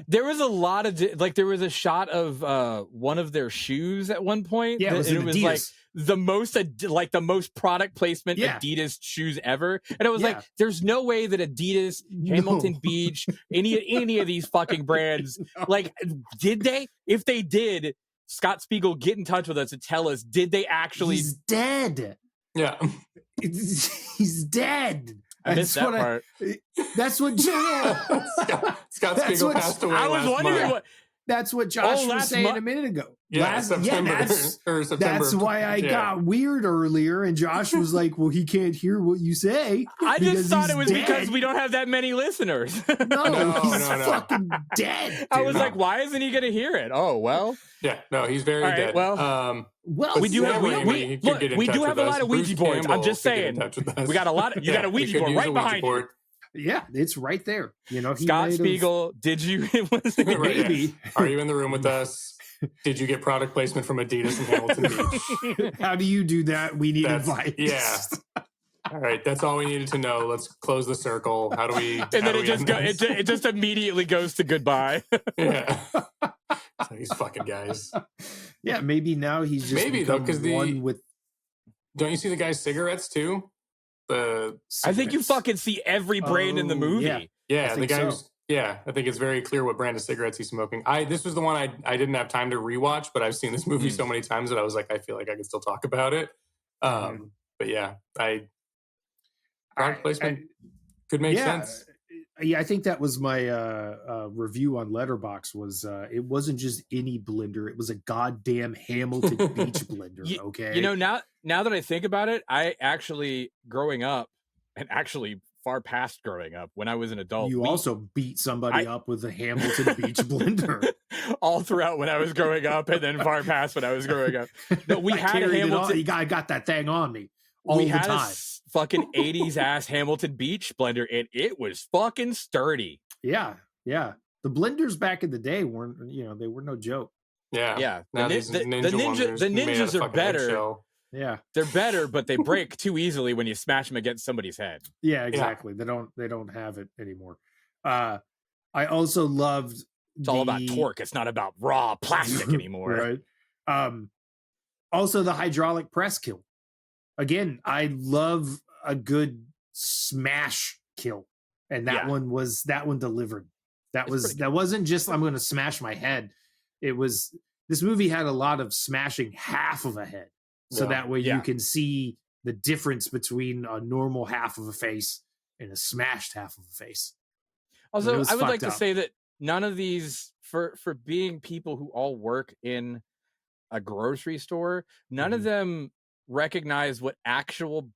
S7: there was a lot of there was a shot of one of their shoes at one point.
S5: Yeah, it was
S7: like the most product placement Adidas shoes ever. And I was like, there's no way that Adidas, Hamilton Beach, any of these fucking brands, did they? If they did, Scott Spiegel, get in touch with us and tell us, did they actually?
S5: He's dead.
S6: Yeah,
S5: he's dead.
S7: I missed that part.
S5: That's what
S6: Scott Spiegel passed away.
S7: I was wondering
S6: month.
S5: That's what Josh was saying a minute ago.
S6: Yeah, September.
S5: That's why I got weird earlier, and Josh was like, well, he can't hear what you say.
S7: I just thought it was dead. Because we don't have that many listeners.
S5: No, he's fucking dead. Dude.
S7: I was like, why isn't he going to hear it? Oh, well.
S6: Yeah, no, he's very dead.
S5: Well,
S7: we do have a lot of Ouija boards. I'm just saying. We got a lot. You got a Ouija board right behind you.
S5: Yeah, it's right there. You know,
S7: Scott Spiegel, did you?
S5: Maybe.
S6: Are you in the room with us? Did you get product placement from Adidas and Hamilton Beach?
S5: How do you do that? We need advice.
S6: Yeah. All right, that's all we needed to know. Let's close the circle. How do we?
S7: And then it just immediately goes to goodbye.
S6: Yeah. So these fucking guys.
S5: Yeah, maybe now he's just
S6: because
S5: one with.
S6: Don't you see the guy's cigarettes too?
S7: I think you fucking see every brand in the movie.
S6: Yeah, the guy. So. Yeah, I think it's very clear what brand of cigarettes he's smoking. This was the one I didn't have time to rewatch, but I've seen this movie so many times that I was like, I feel like I can still talk about it. But yeah, product placement could make sense.
S5: Yeah, I think that was my review on Letterboxd. Was it wasn't just any blender; it was a goddamn Hamilton Beach blender. Okay,
S7: you know, now that I think about it, I actually growing up, and actually far past growing up, when I was an adult,
S5: you also beat somebody up with a Hamilton Beach blender.
S7: All throughout when I was growing up, and then far past when I was growing up. No, we had a Hamilton.
S5: I got that thing on me.
S7: We had a fucking 80s ass Hamilton Beach blender, and it was fucking sturdy.
S5: Yeah. The blenders back in the day weren't, they were no joke.
S6: Yeah.
S7: The ninjas are better.
S5: Yeah.
S7: They're better, but they break too easily when you smash them against somebody's head.
S5: Yeah, exactly. Yeah. They don't have it anymore. I also loved
S7: it's all about torque. It's not about raw plastic anymore.
S5: Right. Also the hydraulic press kill. Again, I love a good smash kill, and that one delivered. That wasn't just I'm going to smash my head. This movie had a lot of smashing half of a head, so that way you can see the difference between a normal half of a face and a smashed half of a face.
S7: Also, I would like to say that none of these, for being people who all work in a grocery store, none of them recognize what actual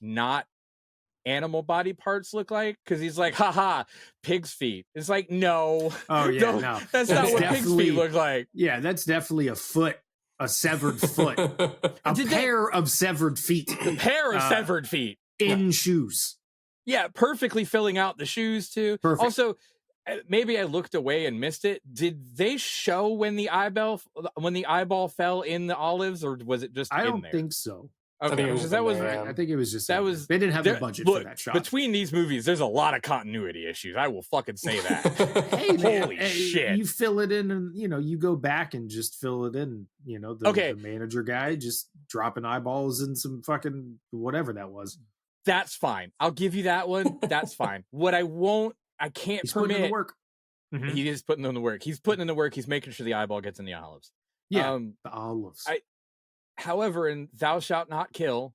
S7: not animal body parts look like, because he's like, haha, pig's feet. It's like, no,
S5: no,
S7: that's not what pig's feet look like.
S5: Yeah, that's definitely a severed foot, a pair of severed feet,
S7: severed feet
S5: in shoes.
S7: Yeah, perfectly filling out the shoes too.
S5: Perfect.
S7: Also, maybe I looked away and missed it. Did they show when the eyeball fell in the olives, or was it just?
S5: I don't
S7: there?
S5: think so.
S7: Okay,
S5: I think it was just that was. They didn't have the budget for that shot.
S7: Between these movies, there's a lot of continuity issues. I will fucking say that.
S5: Hey, man,
S7: holy shit!
S5: You fill it in, and you go back and just fill it in. The manager guy just dropping eyeballs in some fucking whatever that was.
S7: That's fine. I'll give you that one. That's fine. What I can't
S5: He's
S7: permit.
S5: Putting in the work.
S7: Mm-hmm. He is putting in the work. He's putting in the work. He's making sure the eyeball gets in the olives.
S5: Yeah, the olives.
S7: However, in Thou Shalt Not Kill, ...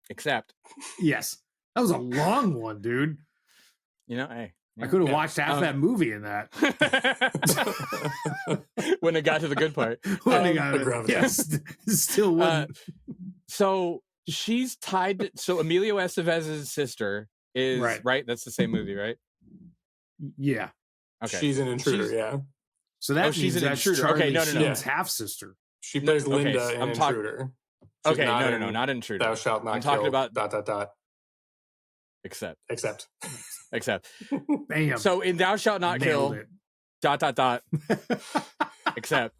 S7: Except.
S5: Yes. That was a long one, dude.
S7: Hey.
S5: I could have watched half that movie in that.
S7: When it got to the good part.
S5: Yes. Still wouldn't.
S7: So she's tied so Emilio Estevez's sister is right. That's the same movie, right?
S5: Yeah.
S6: Okay. She's an intruder, yeah.
S5: So that
S7: she's an intruder.
S5: Charlie
S7: okay, no.
S5: Sheen's half sister.
S6: She plays Linda in Intruder.
S7: Okay, no, not Intruder.
S6: Thou shalt not
S7: I'm talking
S6: kill,
S7: about ... Except.
S5: Bam.
S7: So in Thou Shalt Not Kill ... Except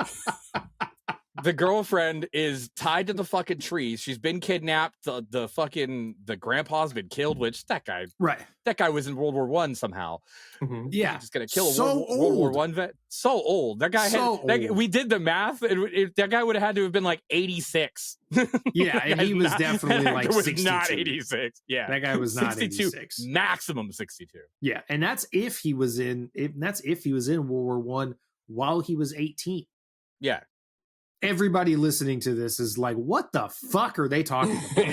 S7: the girlfriend is tied to the fucking trees. She's been kidnapped. The grandpa's been killed, which that guy was in World War I somehow.
S5: Mm-hmm. Yeah.
S7: He's gonna kill a World War I vet. So old. That guy we did the math, and that guy would have had to have been like 86.
S5: Yeah, and he was definitely like 62.
S7: Not 86. Yeah.
S5: That guy was not 86.
S7: Maximum 62.
S5: Yeah, and that's if he was in World War I while he was 18.
S7: Yeah.
S5: Everybody listening to this is like, what the fuck are they talking about?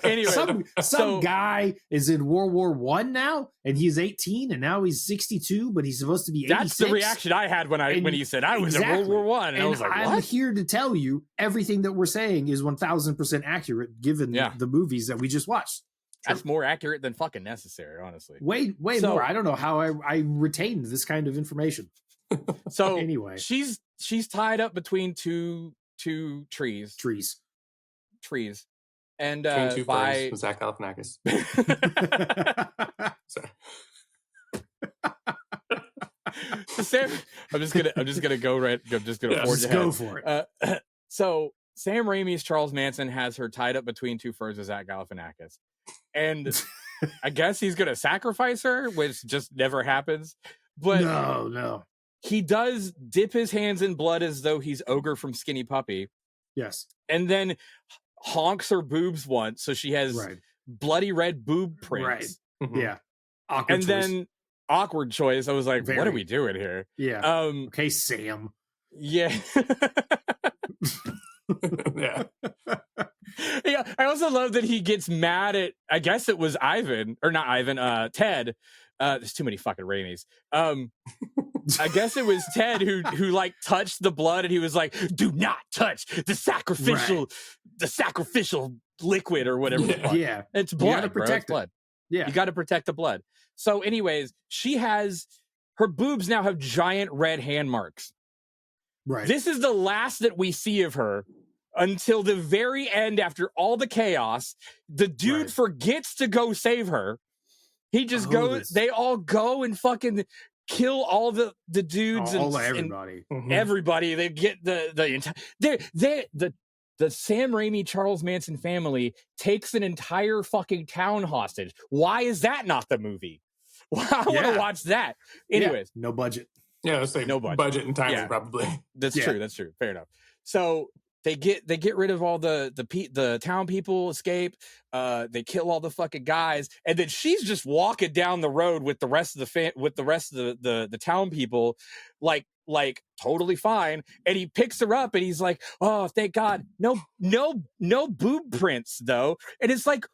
S5: Anyway, some guy is in World War I now, and he's 18, and now he's 62, but he's supposed to be 86.
S7: That's the reaction I had when he said I was in World War I, and I was like, what?
S5: I'm here to tell you everything that we're saying is 1,000% accurate given the movies that we just watched.
S7: That's more accurate than fucking necessary, honestly.
S5: Way more. I don't know how I retained this kind of information.
S7: So
S5: anyway,
S7: she's tied up between two trees, and
S6: between two
S7: by
S6: firs, Zach Galifianakis. Sorry.
S7: I'm just gonna go right. I'm just gonna forge ahead.
S5: Go for it.
S7: So Sam Raimi's Charles Manson has her tied up between two firs with Zach Galifianakis, and I guess he's gonna sacrifice her, which just never happens. But
S5: no.
S7: He does dip his hands in blood as though he's Ogre from Skinny Puppy.
S5: Yes.
S7: And then honks her boobs once, so she has bloody red boob prints.
S5: Right. Mm-hmm. Yeah.
S7: Then awkward choice. I was like, what are we doing here?
S5: Yeah. Okay, Sam.
S7: Yeah.
S6: Yeah.
S7: Yeah. I also love that he gets mad at, I guess it was Ted. There's too many fucking Raimis. I guess it was Ted who like touched the blood, and he was like, "Do not touch the sacrificial liquid or whatever."
S5: Yeah,
S7: it's blood. You gotta
S5: protect
S7: blood.
S5: Yeah,
S7: you got to protect the blood. So, anyways, her boobs now have giant red hand marks.
S5: Right.
S7: This is the last that we see of her until the very end. After all the chaos, the dude forgets to go save her. He just goes. They all go and fucking kill all the dudes and
S5: everybody.
S7: And everybody. They get the Sam Raimi Charles Manson family takes an entire fucking town hostage. Why is that not the movie? I want to watch that. Anyways,
S5: no budget.
S6: Yeah, let's say
S7: no
S6: budget and timing probably.
S7: That's true. That's true. Fair enough. So they get rid of all the town people, escape. They kill all the fucking guys, and then she's just walking down the road with the rest of the town people, like totally fine. And he picks her up, and he's like, "Oh, thank God, no boob prints though." And it's like,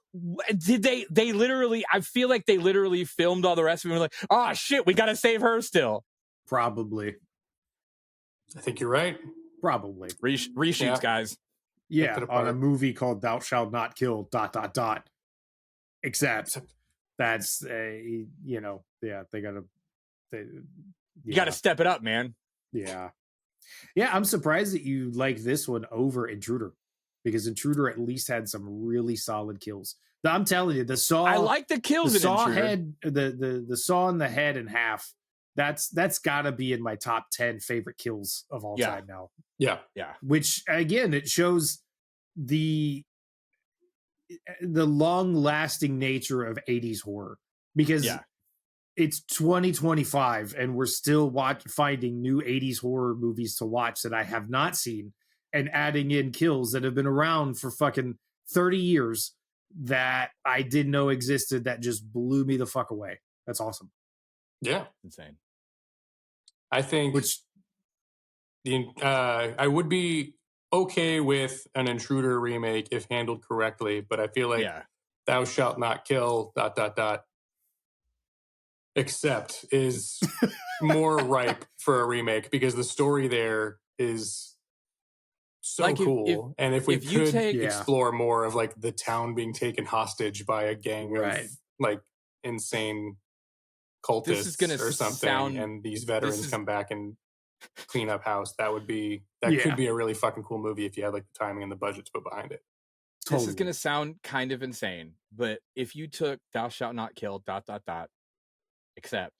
S7: did they literally? I feel like they literally filmed all the rest of them. Like, oh shit, we got to save her still.
S5: Probably.
S6: I think you're right.
S5: Probably.
S7: Reshoots, guys.
S5: Yeah, on a movie called Thou Shalt Not Kill ... Except that's they gotta.
S7: You gotta step it up, man.
S5: Yeah. I'm surprised that you like this one over Intruder, because Intruder at least had some really solid kills. I'm telling you, the saw.
S7: I like the kills.
S5: The saw
S7: Intruder.
S5: head, the saw in the head in half. That's got to be in my top 10 favorite kills of all time now.
S6: Yeah.
S5: Which again, it shows the long lasting nature of 80s horror, because it's 2025 and we're still finding new 80s horror movies to watch that I have not seen, and adding in kills that have been around for fucking 30 years that I didn't know existed, that just blew me the fuck away. That's awesome.
S6: Yeah.
S7: Insane.
S6: I think I would be okay with an Intruder remake if handled correctly, but I feel like Thou Shalt Not Kill ... except is more ripe for a remake, because the story there is so like cool. And if we could explore more of like the town being taken hostage by a gang of like insane cultists or something, and these veterans come back and clean up house, that could be a really fucking cool movie if you had like the timing and the budget to put behind it.
S7: This is gonna sound kind of insane, but if you took Thou Shalt Not Kill ... except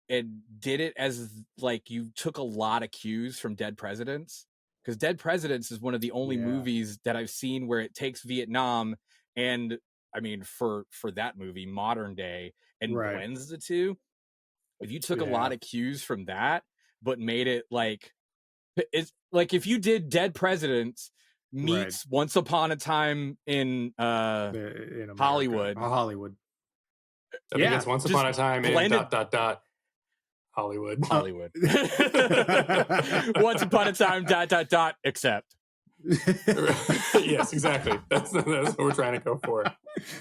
S7: and did it as like you took a lot of cues from Dead Presidents, because Dead Presidents is one of the only movies that I've seen where it takes Vietnam and, I mean, for that movie, modern day, and blends the two. If you took a lot of cues from that but made it like, it's like if you did Dead Presidents meets Once Upon a Time in Hollywood.
S5: Hollywood.
S6: I think it's Once Upon a Time in ... Hollywood.
S7: Once Upon a Time ... except.
S6: Yes, exactly. That's what we're trying to go for.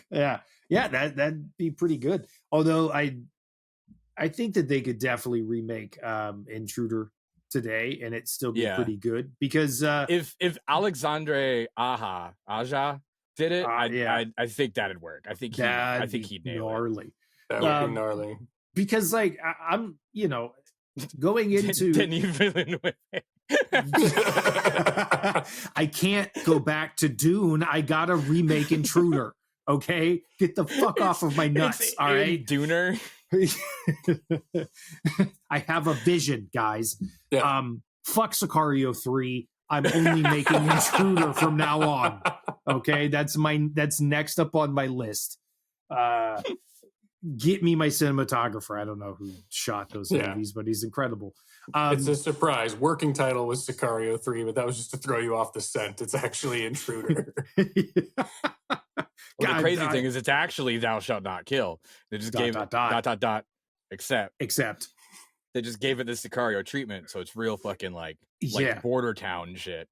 S5: Yeah, that'd be pretty good. Although I think that they could definitely remake Intruder today and it still be pretty good, because
S7: if Alexandre Aja did it, I think that'd work. I think he'd nail
S5: gnarly.
S7: It.
S6: That would be gnarly.
S5: Because like I'm, going into
S7: Denis Villeneuve.
S5: I can't go back to Dune. I gotta remake Intruder. Okay, get the fuck off of my nuts. All right,
S7: Dooner.
S5: I have a vision, guys.
S6: Yeah.
S5: Fuck Sicario 3. I'm only making Intruder from now on. Okay, that's next up on my list. Get me my cinematographer. I don't know who shot those movies, but he's incredible.
S6: It's a surprise. Working title was Sicario 3, but that was just to throw you off the scent. It's actually Intruder.
S7: Well, the crazy thing is it's actually Thou Shalt Not Kill. They just gave it ... except they just gave it the Sicario treatment, so it's real fucking like border town shit.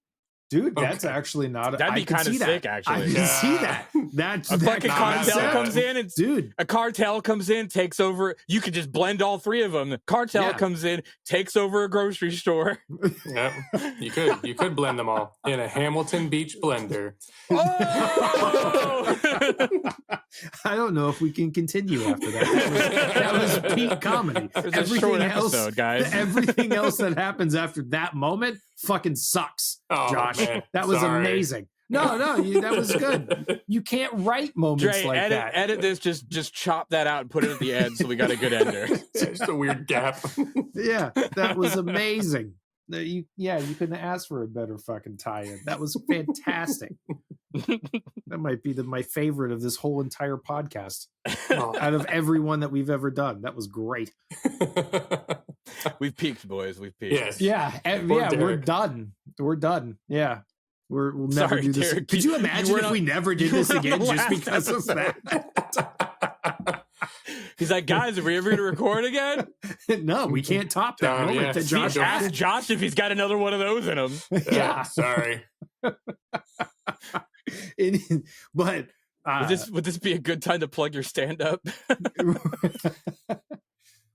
S5: Dude, that's actually not.
S7: That'd be kind of sick, actually.
S5: I can see that. That's
S7: a fucking cartel comes in, and
S5: dude,
S7: a cartel comes in, takes over. You could just blend all three of them. The cartel comes in, takes over a grocery store.
S6: Yep, you could blend them all in a Hamilton Beach blender.
S7: Oh!
S5: I don't know if we can continue after that. That was peak comedy.
S7: Everything else, episode, guys.
S5: Everything else that happens after that moment fucking sucks.
S6: Oh,
S5: Josh,
S6: man.
S5: that was
S6: Sorry.
S5: Amazing. No, that was good. You can't write moments like that.
S7: Edit this, just chop that out and put it at the end so we got a good ender.
S6: Just a weird gap.
S5: Yeah, that was amazing. You couldn't ask for a better fucking tie-in. That was fantastic. That might be my favorite of this whole entire podcast. Out of every one that we've ever done. That was great.
S7: We've peaked, boys. We've peaked.
S6: Yes.
S5: Yeah, we're done. We're done. Yeah. We'll never do this.
S7: Derek,
S5: could you imagine if we never did this again just because of that?
S7: He's like, guys, are we ever going to record again?
S5: No, we can't top that moment.
S6: Yeah.
S5: Josh,
S7: ask Josh if he's got another one of those in him.
S5: Yeah.
S6: Sorry.
S5: But
S7: would this be a good time to plug your stand-up?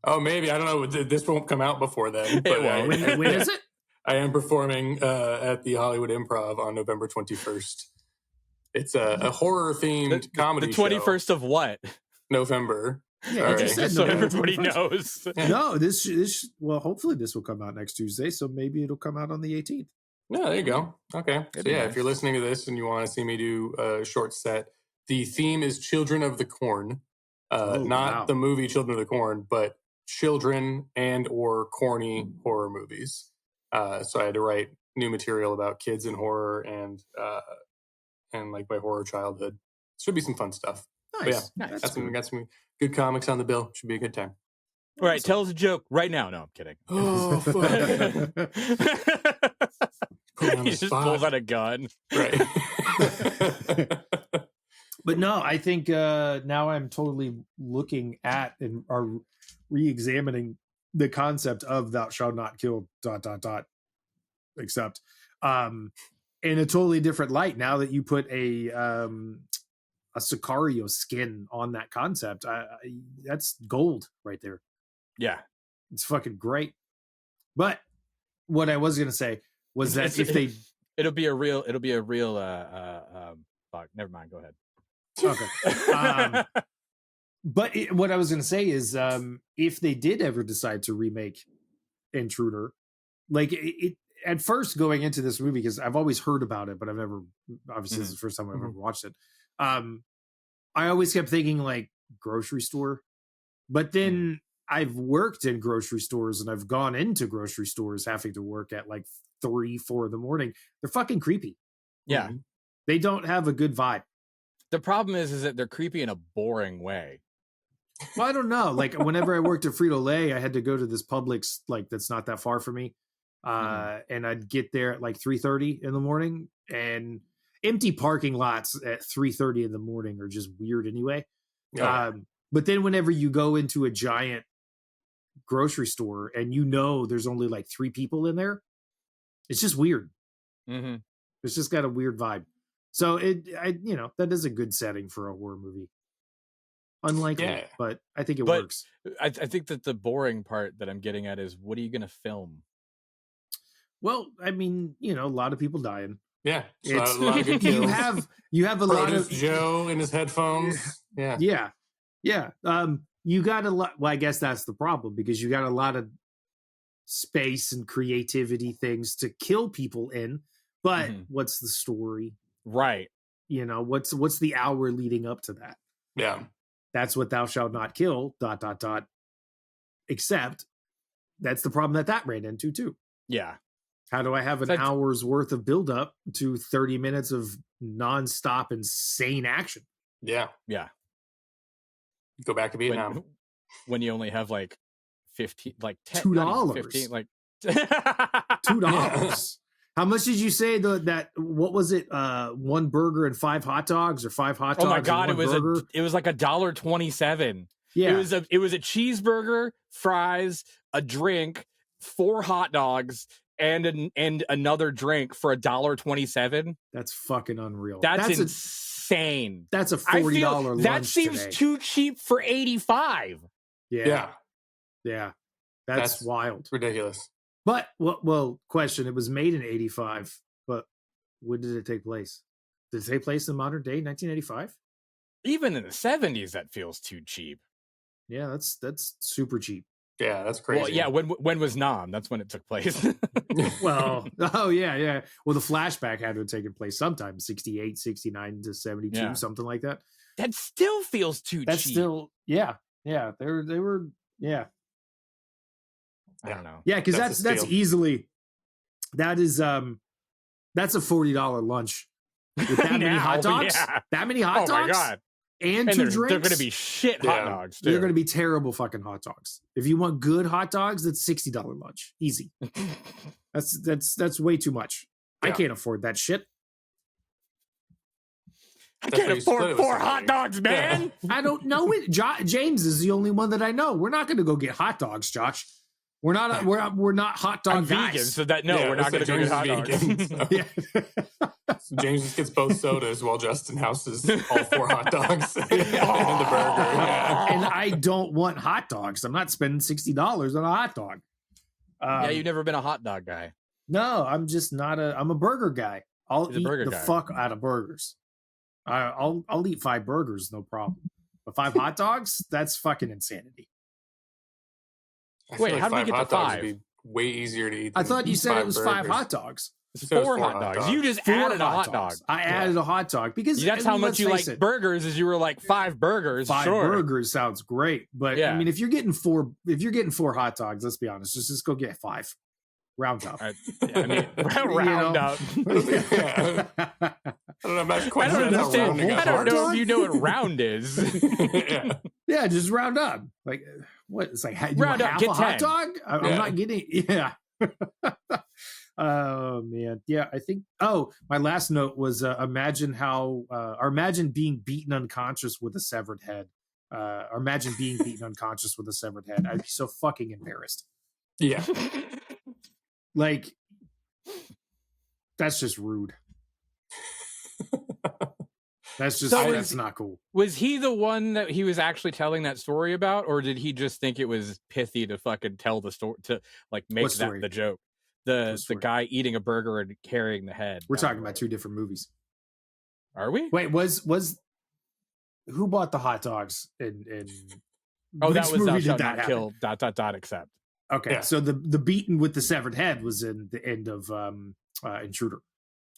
S6: Oh, maybe. I don't know. This won't come out before then. But
S5: when is it?
S6: I am performing at the Hollywood Improv on November 21st. It's a horror-themed comedy show.
S7: The 21st of what?
S6: November.
S5: Yeah,
S7: okay, just so everybody knows.
S5: No, this well, hopefully this will come out next Tuesday, so maybe it'll come out on the 18th.
S6: No, there you go. Okay.
S7: That'd
S6: So
S7: be
S6: yeah,
S7: nice.
S6: if you're listening to this and you want to see me do a short set, the theme is Children of the Corn. Not the movie Children of the Corn, but children and or corny horror movies. So I had to write new material about kids in horror and like my horror childhood. Should be some fun stuff.
S5: Nice.
S6: But yeah, got some good comics on the bill. Should be a good time.
S7: All right, tell us a joke right now. No, I'm kidding.
S6: Oh, fuck.
S7: He just pulls out a gun.
S6: Right.
S5: But no, I think now I'm totally looking at and are re-examining the concept of "thou shalt not kill." ... Except in a totally different light now that you put a Sicario skin on that concept. That's gold right there.
S7: Yeah,
S5: it's fucking great. But what I was gonna say was that
S7: it'll be a real fuck, never mind, go ahead.
S5: Okay. But what I was going to say is if they did ever decide to remake Intruder, like it at first going into this movie, because I've always heard about it, but I've never, obviously this is the first time I've ever watched it. I always kept thinking like grocery store, but then I've worked in grocery stores and I've gone into grocery stores having to work at like 3-4 in the morning. They're fucking creepy.
S7: Yeah.
S5: They don't have a good vibe.
S7: The problem is that they're creepy in a boring way.
S5: Well, I don't know. Like whenever I worked at Frito-Lay, I had to go to this Publix, like that's not that far from me. And I'd get there at like 3:30 in the morning, and empty parking lots at 3:30 in the morning are just weird anyway. But then whenever you go into a giant grocery store and you know there's only like 3 people in there, it's just weird. It's just got a weird vibe. So that is a good setting for a horror movie. Unlikely, but I think it works.
S7: I think that the boring part that I'm getting at is, what are you going to film?
S5: Well, I mean, a lot of people dying.
S6: Yeah,
S5: it's,
S6: a lot of good kills.
S5: you have a lot of
S6: Joe in his headphones. Yeah.
S5: You got a lot. Well, I guess that's the problem, because you got a lot of space and creativity things to kill people in. But what's the story?
S7: Right.
S5: What's the hour leading up to that?
S6: Yeah.
S5: That's what thou shalt not kill ... Except that's the problem that ran into too.
S7: Yeah.
S5: How do I have an hour's worth of buildup to 30 minutes of nonstop insane action?
S6: Yeah.
S7: Yeah.
S6: Go back to Vietnam.
S7: When you only have like 15, like
S5: $2,
S7: 15, like
S5: $2. How much did you say what was it? 1 burger and 5 hot dogs, or 5 hot dogs?
S7: Oh my God,
S5: it
S7: was like $1.27.
S5: Yeah.
S7: It was a cheeseburger, fries, a drink, 4 hot dogs, and another drink for $1.27.
S5: That's fucking unreal.
S7: That's insane.
S5: That's a $40 lunch.
S7: That seems
S5: today.
S7: too cheap for $85.
S5: Yeah. That's wild.
S6: Ridiculous.
S5: But well, question: it was made in 85, but when did it take place? Did it take place in modern day, 1985?
S7: Even in the 70s, that feels too cheap.
S5: Yeah, that's super cheap.
S6: Yeah, that's crazy.
S7: Well, yeah, when was Nam? That's when it took place.
S5: Well, yeah. Well, the flashback had to have taken place sometime, 68, 69 to 72, something like that.
S7: That still feels too cheap.
S5: That's still, yeah. They were, yeah.
S7: I don't know.
S5: Yeah, because that's easily, that's a $40 lunch with that many hot dogs. Yeah. That many hot dogs. Oh my God. And 2 drinks.
S7: They're going to be shit hot dogs. Too.
S5: They're going to be terrible fucking hot dogs. If you want good hot dogs, that's $60 lunch. Easy. That's way too much. Yeah. I can't afford that shit.
S7: I can't afford 4 hot dogs, man.
S5: Yeah. I don't know it. James is the only one that I know. We're not going to go get hot dogs, Josh. We're not we're not hot dog guys.
S7: Vegan, so that we're not going to go get hot dogs.
S6: So. Yeah. So James just gets both sodas while Justin houses all 4 hot dogs and the burger. Yeah.
S5: And I don't want hot dogs. I'm not spending $60 on a hot dog.
S7: You've never been a hot dog guy.
S5: No, I'm just not I'm a burger guy. I'll eat the fuck out of burgers. I'll eat 5 burgers, no problem. But 5 hot dogs, that's fucking insanity.
S7: Wait, how do we get to 5?
S6: Would be way easier to eat.
S5: I thought you said it was 5 hot dogs.
S7: It's 4 hot dogs. You just added a hot dog.
S5: I added a hot dog because
S7: that's how much you like burgers. Is you were like 5 burgers.
S5: 5 burgers sounds great, but I mean, if you're getting 4 hot dogs, let's be honest, just go get 5. Round up.
S7: Round up.
S6: I don't
S7: know if you know what round is.
S5: Yeah, just round up. Like what? It's like
S7: round up.
S5: Half
S7: get
S5: a
S7: 10.
S5: hot dog. I'm not getting. Yeah. Oh man, yeah. I think. Oh, my last note was imagine being beaten unconscious with a severed head. Or imagine being beaten unconscious with a severed head. I'd be so fucking embarrassed.
S6: Yeah.
S5: Like, that's just rude. That's not cool.
S7: Was he the one that he was actually telling that story about, or did he just think it was pithy to fucking tell the story, to like make that the joke? The guy eating a burger and carrying the head.
S5: We're talking about 2 different movies.
S7: Are we?
S5: Wait, was who bought the hot dogs in
S7: that was Thou Shalt Not Kill ... except.
S5: Okay, so the beaten with the severed head was in the end of Intruder.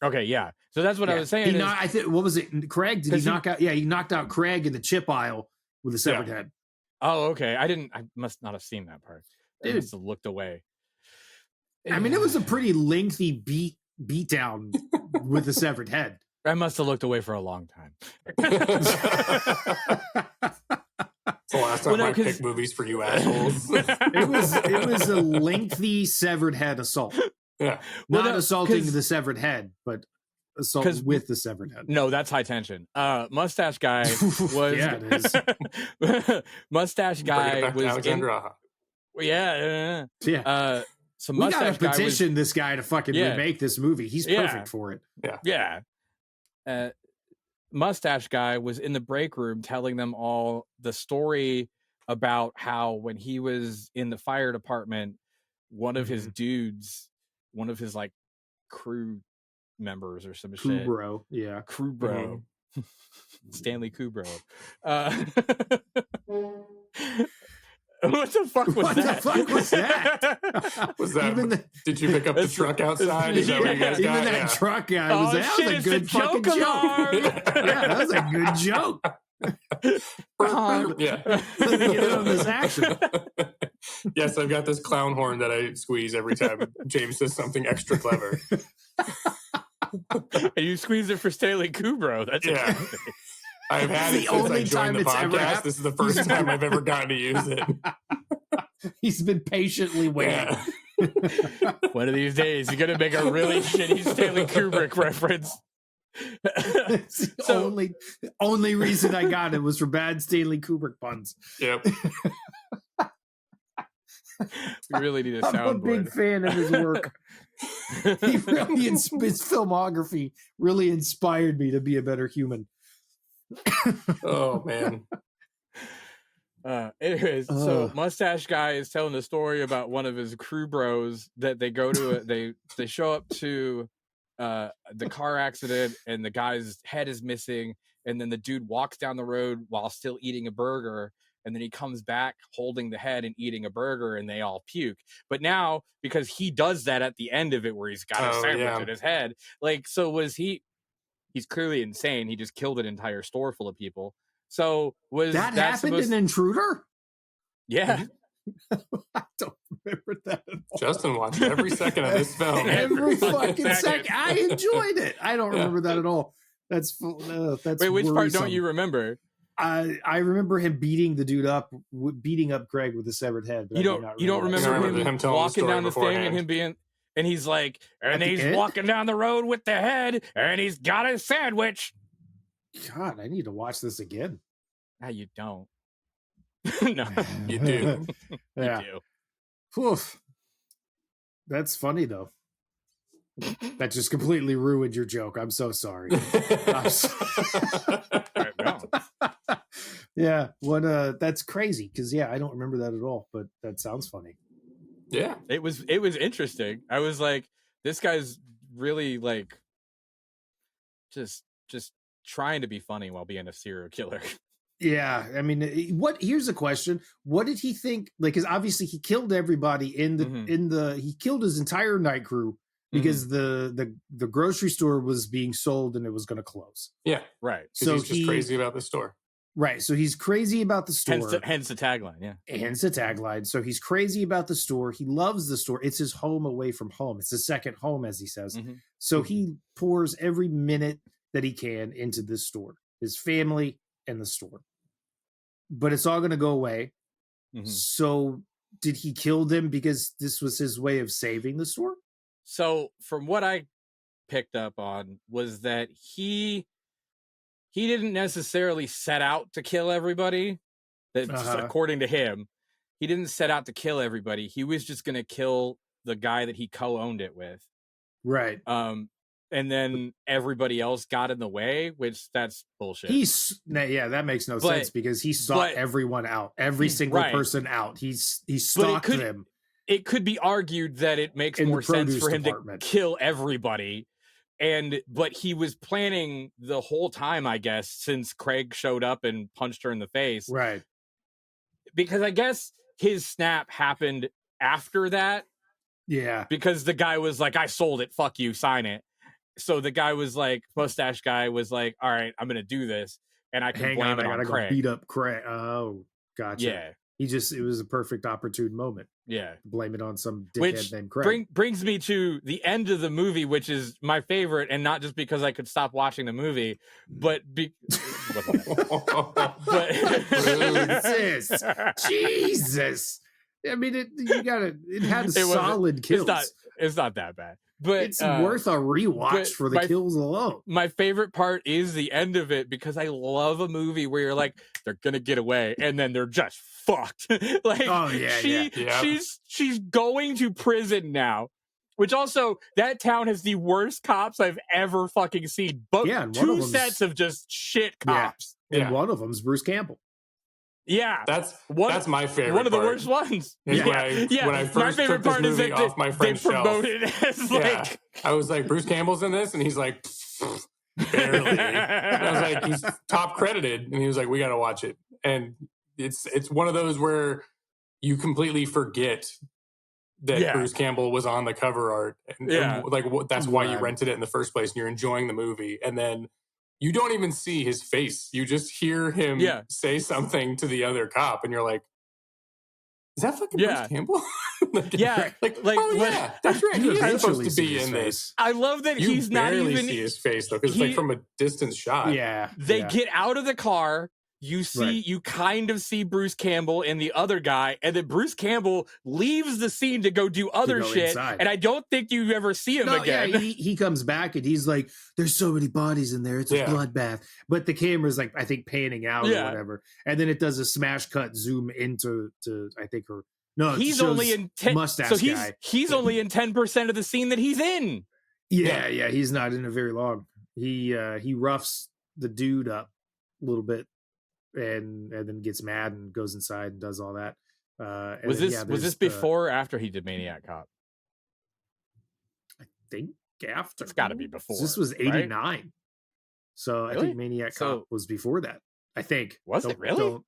S7: Okay, yeah. So that's what I was saying.
S5: What was it? Craig? Did he knock out? Yeah, he knocked out Craig in the chip aisle with a severed head.
S7: Oh, okay. I must not have seen that part. I must have looked away.
S5: I mean, it was a pretty lengthy beat down with a severed head.
S7: I must have looked away for a long time.
S6: It's the last time I picked movies for you assholes.
S5: It was a lengthy severed head assault.
S6: Yeah.
S5: Not assaulting the severed head, but assault with the severed head.
S7: No, that's high tension. Mustache guy was
S5: yeah, it is.
S7: Mustache guy was
S6: Alexandra.
S7: Yeah. So
S5: we gotta petition this guy to fucking remake this movie. He's perfect for it.
S7: Yeah. Mustache guy was in the break room telling them all the story about how when he was in the fire department, one of his dudes, one of his like crew members or some
S5: crew
S7: shit.
S5: Bro. Yeah.
S7: Crew bro. Stanley Kubro. What the fuck was that?
S6: Did you pick up the truck outside? Is that what you guys got?
S5: Even that truck guy was that was a good fucking joke. Yeah, that was a good joke. Get in on this action.
S6: Yes, I've got this clown horn that I squeeze every time James says something extra clever.
S7: And you squeeze it for Stanley Kubro. That's interesting.
S6: I've had it since I joined the podcast. This is the first time I've ever gotten to use it.
S5: He's been patiently waiting.
S7: Yeah. One of these days, you're gonna make a really shitty Stanley Kubrick reference.
S5: The only reason I got it was for bad Stanley Kubrick puns.
S6: Yep.
S7: We really need a soundboard.
S5: I'm a big fan of his work. He really, his filmography really inspired me to be a better human.
S6: Oh man.
S7: Anyways, so Mustache guy is telling the story about one of his crew bros that they go to they show up to the car accident and the guy's head is missing, and then the dude walks down the road while still eating a burger, and then he comes back holding the head and eating a burger, and they all puke. But now, because he does that at the end of it where he's got a sandwich in his head, like, so was he's clearly insane. He just killed an entire store full of people. So was
S5: that happened in Intruder?
S7: Yeah.
S5: I don't remember that at all.
S6: Justin watched every second of this film.
S5: Every fucking second. I enjoyed it. I don't remember that at all. That's
S7: wait, which part don't you remember?
S5: I remember him beating the dude up, beating up Craig with a severed head. But
S7: you don't remember him walking down the thing and him being, and he's like, and he's walking down the road with the head, and he's got his sandwich.
S5: God, I need to watch this again.
S7: No, you don't. No,
S6: you do.
S5: Yeah.
S7: You
S5: do. Oof. That's funny though. That just completely ruined your joke. I'm so sorry. Yeah. That's crazy because I don't remember that at all. But that sounds funny.
S6: Yeah,
S7: it was interesting. I was like, this guy's really like just trying to be funny while being a serial killer.
S5: Yeah, I mean, here's a question: what did he think? Like, because obviously he killed everybody in the he killed his entire night crew because the grocery store was being sold and it was going to close.
S6: Yeah,
S7: right.
S6: So he's just crazy about the store.
S5: Right. So he's crazy about the store.
S7: Hence the tagline. Yeah.
S5: Hence the tagline. So he's crazy about the store. He loves the store. It's his home away from home. It's his second home, as he says.
S7: Mm-hmm.
S5: So he pours every minute that he can into this store, his family and the store. But it's all going to go away. Mm-hmm. So did he kill them because this was his way of saving the store?
S7: So from what I picked up on was that he didn't necessarily set out to kill everybody. That's according to him. He didn't set out to kill everybody. He was just going to kill the guy that he co-owned it with.
S5: Right.
S7: And then everybody else got in the way, which that's bullshit.
S5: That makes no sense because he sought everyone out, every single person out. He stalked them.
S7: It could be argued that it makes more sense for him to kill everybody. But he was planning the whole time, I guess, since Craig showed up and punched her in the face.
S5: Right.
S7: Because I guess his snap happened after that.
S5: Yeah.
S7: Because the guy was like, I sold it. Fuck you. Sign it. So the guy was like, mustache guy was like, all right, I'm going to do this. And I can blame it on Craig.
S5: Go beat up Craig. Oh, gotcha.
S7: Yeah.
S5: It was a perfect opportune moment.
S7: Yeah.
S5: Blame it on some dickhead named Craig.
S7: Which brings me to the end of the movie, which is my favorite, and not just because I could stop watching the movie, but
S5: Jesus. I mean, it had solid kills.
S7: It's not that bad. But
S5: it's worth a rewatch for the kills alone.
S7: My favorite part is the end of it because I love a movie where you're like, they're gonna get away and then they're just fucked. She's going to prison now. Which also, that town has the worst cops I've ever fucking seen. But two sets of just shit cops.
S5: Yeah. And one of them's Bruce Campbell.
S7: Yeah,
S6: that's my favorite.
S7: One of the worst ones.
S6: When I first took this movie off my friend's shelf, I was like, Bruce Campbell's in this, and he's like, barely. And I was like, he's top credited, and he was like, we got to watch it. And it's one of those where you completely forget that Bruce Campbell was on the cover art, and that's why you rented it in the first place, and you're enjoying the movie, and then you don't even see his face. You just hear him say something to the other cop, and you're like, "Is that fucking Bruce Campbell?" that's right. He is supposed to be in this.
S7: I love that he's not even
S6: see his face though, because it's like from a distant shot.
S5: Yeah,
S7: they get out of the car. You see, you kind of see Bruce Campbell and the other guy, and then Bruce Campbell leaves the scene to go do other shit. Inside. And I don't think you ever see him again.
S5: Yeah, he comes back and he's like, "There's so many bodies in there. It's a bloodbath." But the camera's like, I think, panning out or whatever, and then it does a smash cut zoom into I think her. No,
S7: he's only in 10.
S5: Mustache
S7: so
S5: guy.
S7: He's only in 10% of the scene that he's in.
S5: Yeah, he's not in it very long. He roughs the dude up a little bit. And then gets mad and goes inside and does all that.
S7: Was this before or after he did Maniac Cop?
S5: I think after.
S7: It's got to be before.
S5: This was 89. Right? So
S7: really?
S5: I think Maniac Cop was before that. I think.
S7: Was it really?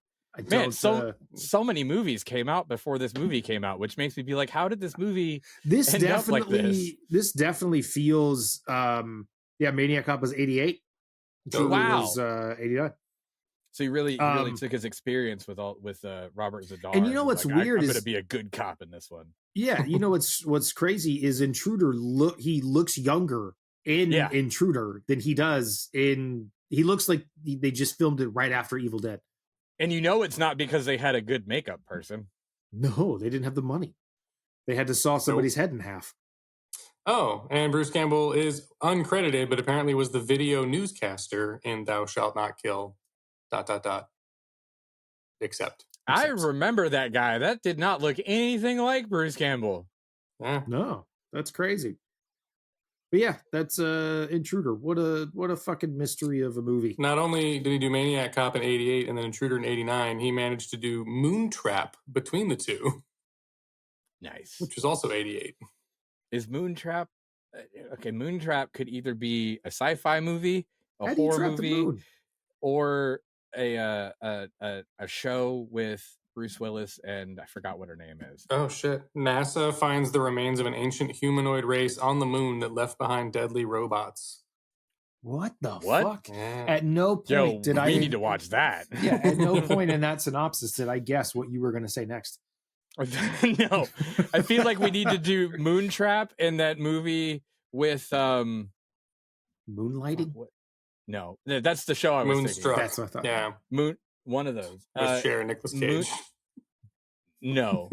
S7: Man, so many movies came out before this movie came out, which makes me be like, how did this movie end up like this?
S5: This definitely feels Maniac Cop was 88.
S7: Wow.
S5: Was 89.
S7: So he really took his experience with Robert Zadar.
S5: And you know what's weird
S7: I'm
S5: is
S7: going to be a good cop in this one.
S5: Yeah, you know what's crazy is Intruder. He looks younger in Intruder than he does in. He looks like they just filmed it right after Evil Dead.
S7: And you know it's not because they had a good makeup person.
S5: No, they didn't have the money. They had to saw somebody's head in half.
S6: Oh, and Bruce Campbell is uncredited, but apparently was the video newscaster in Thou Shalt Not Kill. ... Except.
S7: I remember that guy. That did not look anything like Bruce Campbell.
S5: No, that's crazy. But yeah, that's Intruder. What a fucking mystery of a movie.
S6: Not only did he do Maniac Cop in 88 and then Intruder in 89, he managed to do Moontrap between the two.
S7: Nice.
S6: Which was also 88.
S7: Is Moontrap... Okay, Moontrap could either be a sci-fi movie, a horror movie, or a show with Bruce Willis, and I forgot what her name is.
S6: Oh, shit. NASA finds the remains of an ancient humanoid race on the moon that left behind deadly robots.
S5: What the
S7: What?
S5: fuck?
S6: Yeah.
S5: At no point did
S7: we need to watch that.
S5: Yeah, at no point in that synopsis did I guess what you were going to say next.
S7: No, I feel like we need to do Moontrap in that movie with
S5: Moonlighting.
S7: No, that's the show I was
S6: Moonstruck.
S7: thinking.
S5: That's what I thought.
S6: Yeah.
S7: One of those.
S6: With Cher and Nicolas Cage.
S7: No,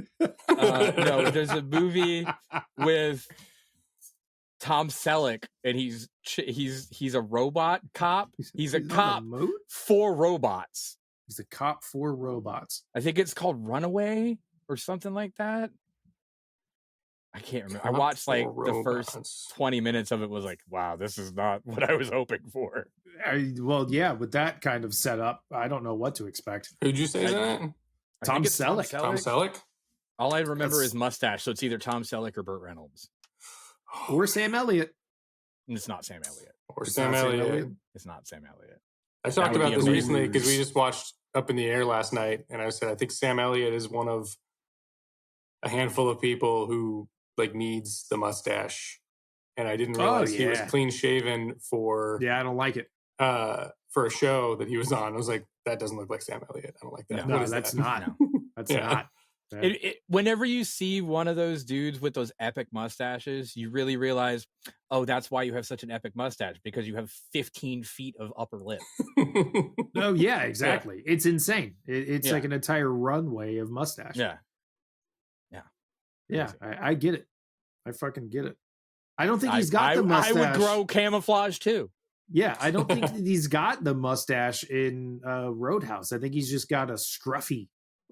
S7: no. There's a movie with Tom Selleck, and he's a robot cop. He's a cop for robots.
S5: He's a cop for robots.
S7: I think it's called Runaway or something like that. I can't remember. I watched like the first 20 minutes of it. Was like, wow, this is not what I was hoping for.
S5: Well, yeah, with that kind of setup, I don't know what to expect.
S6: Who'd you say that?
S5: Tom Selleck.
S6: Tom Selleck?
S7: All I remember is mustache, so it's either Tom Selleck or Burt Reynolds.
S5: Or Sam Elliott.
S7: It's not Sam Elliott.
S6: Or Sam Elliott.
S7: It's not Sam Elliott.
S6: I talked about this recently because we just watched Up in the Air last night, and I said I think Sam Elliott is one of a handful of people who like needs the mustache, and I didn't realize he was clean shaven for.
S5: Yeah, I don't like it.
S6: For a show that he was on, I was like, that doesn't look like Sam Elliott. I don't like that.
S5: No, that's not. That's not.
S7: Whenever you see one of those dudes with those epic mustaches, you really realize, oh, that's why you have such an epic mustache, because you have 15 feet of upper lip.
S5: Oh, yeah, exactly. Yeah. It's insane. It's like an entire runway of mustache.
S7: Yeah.
S5: Yeah, I get it. I fucking get it. I don't think he's got the mustache.
S7: I would grow camouflage too.
S5: Yeah, I don't think that he's got the mustache in Roadhouse. I think he's just got a scruffy.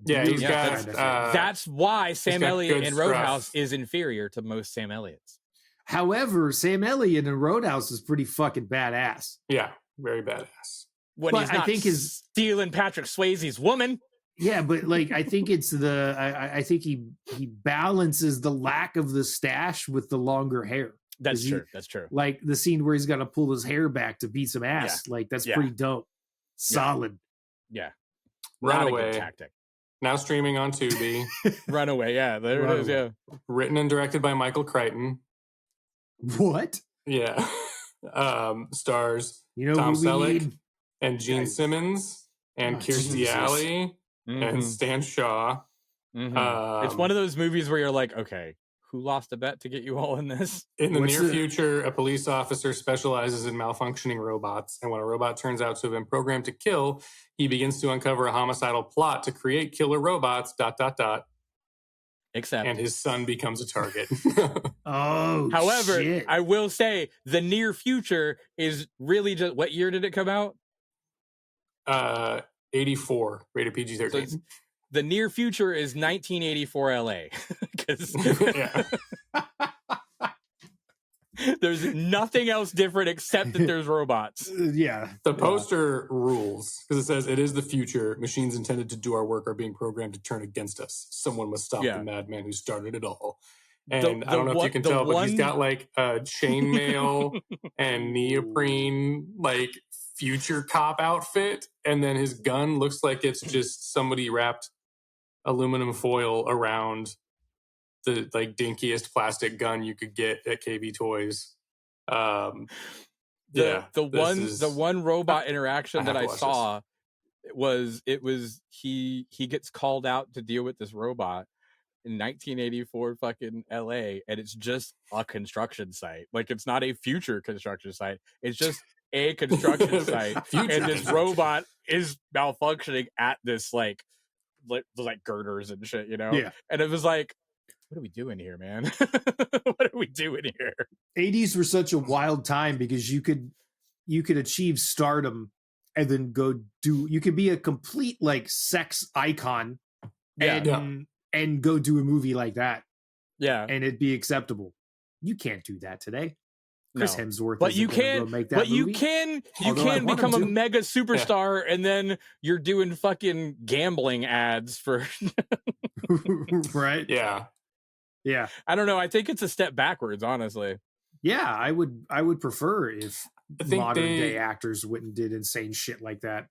S6: Yeah, he's got.
S7: That's why Sam Elliott in Roadhouse is inferior to most Sam Elliott's.
S5: However, Sam Elliott in Roadhouse is pretty fucking badass.
S6: Yeah, very badass.
S7: When he's not stealing Patrick Swayze's woman.
S5: Yeah, but like I think it's I think he balances the lack of the stash with the longer hair.
S7: That's true. That's true.
S5: Like the scene where he's got to pull his hair back to beat some ass. Yeah. Like that's pretty dope. Solid.
S7: Yeah.
S6: Runaway.
S7: Not a good tactic.
S6: Now streaming on Tubi.
S7: Runaway. Yeah, there it is. Yeah.
S6: Written and directed by Michael Crichton.
S5: What?
S6: Yeah. Stars
S5: Tom
S6: Selleck and Gene Simmons and Kirstie Alley and Stan Shaw.
S7: Mm-hmm. It's one of those movies where you're like, okay, who lost a bet to get you all in this?
S6: In the near future, a police officer specializes in malfunctioning robots, and when a robot turns out to have been programmed to kill, he begins to uncover a homicidal plot to create killer robots, ...
S7: Except.
S6: And his son becomes a target.
S7: However,
S5: shit.
S7: I will say the near future is really just, what year did it come out?
S6: 84, rated PG-13.
S7: So the near future is 1984 LA. Because there's nothing else different except that there's robots.
S5: Yeah.
S6: The poster rules because it says it is the future. Machines intended to do our work are being programmed to turn against us. Someone must stop the madman who started it all. And I don't know if you can tell, but he's got like a chainmail and neoprene, like future cop outfit. And then his gun looks like it's just somebody wrapped aluminum foil around the like dinkiest plastic gun you could get at KB Toys.
S7: The one robot interaction that I saw was he gets called out to deal with this robot in 1984 fucking LA, and it's just a construction site. Like, it's not a future construction site. It's just a construction site. And this robot is malfunctioning at this like girders and shit, you know?
S5: Yeah.
S7: And it was like, what are we doing here, man? What are we doing here?
S5: 80s were such a wild time because you could achieve stardom and then you could be a complete like sex icon and go do a movie like that.
S7: Yeah.
S5: And it'd be acceptable. You can't do that today. Chris Hemsworth.
S7: But you can become a mega superstar and then you're doing fucking gambling ads for
S5: right?
S6: Yeah.
S5: Yeah.
S7: I don't know. I think it's a step backwards, honestly.
S5: Yeah, I would prefer if modern day actors went and did insane shit like that.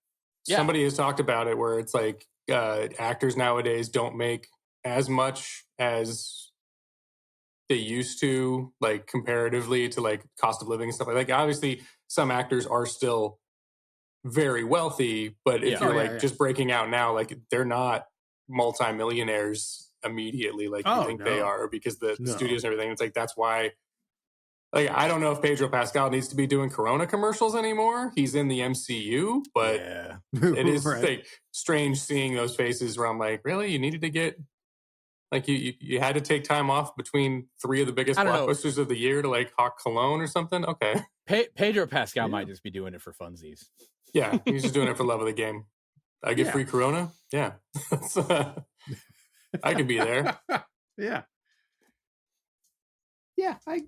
S6: Somebody has talked about it where it's like actors nowadays don't make as much as they used to, like comparatively to like cost of living and stuff like that. Obviously, some actors are still very wealthy, but if you're just breaking out now, like they're not multimillionaires immediately like you think they are, because the studios and everything. It's like, that's why, like, I don't know if Pedro Pascal needs to be doing Corona commercials anymore. He's in the MCU, but it is like strange seeing those faces where I'm like, really, you needed to get, like, you had to take time off between 3 of the biggest blockbusters of the year to like hawk cologne or something. Okay,
S7: Pedro Pascal might just be doing it for funsies.
S6: Yeah, he's just doing it for love of the game. I get free Corona. Yeah, I could be there.
S5: Yeah. I'd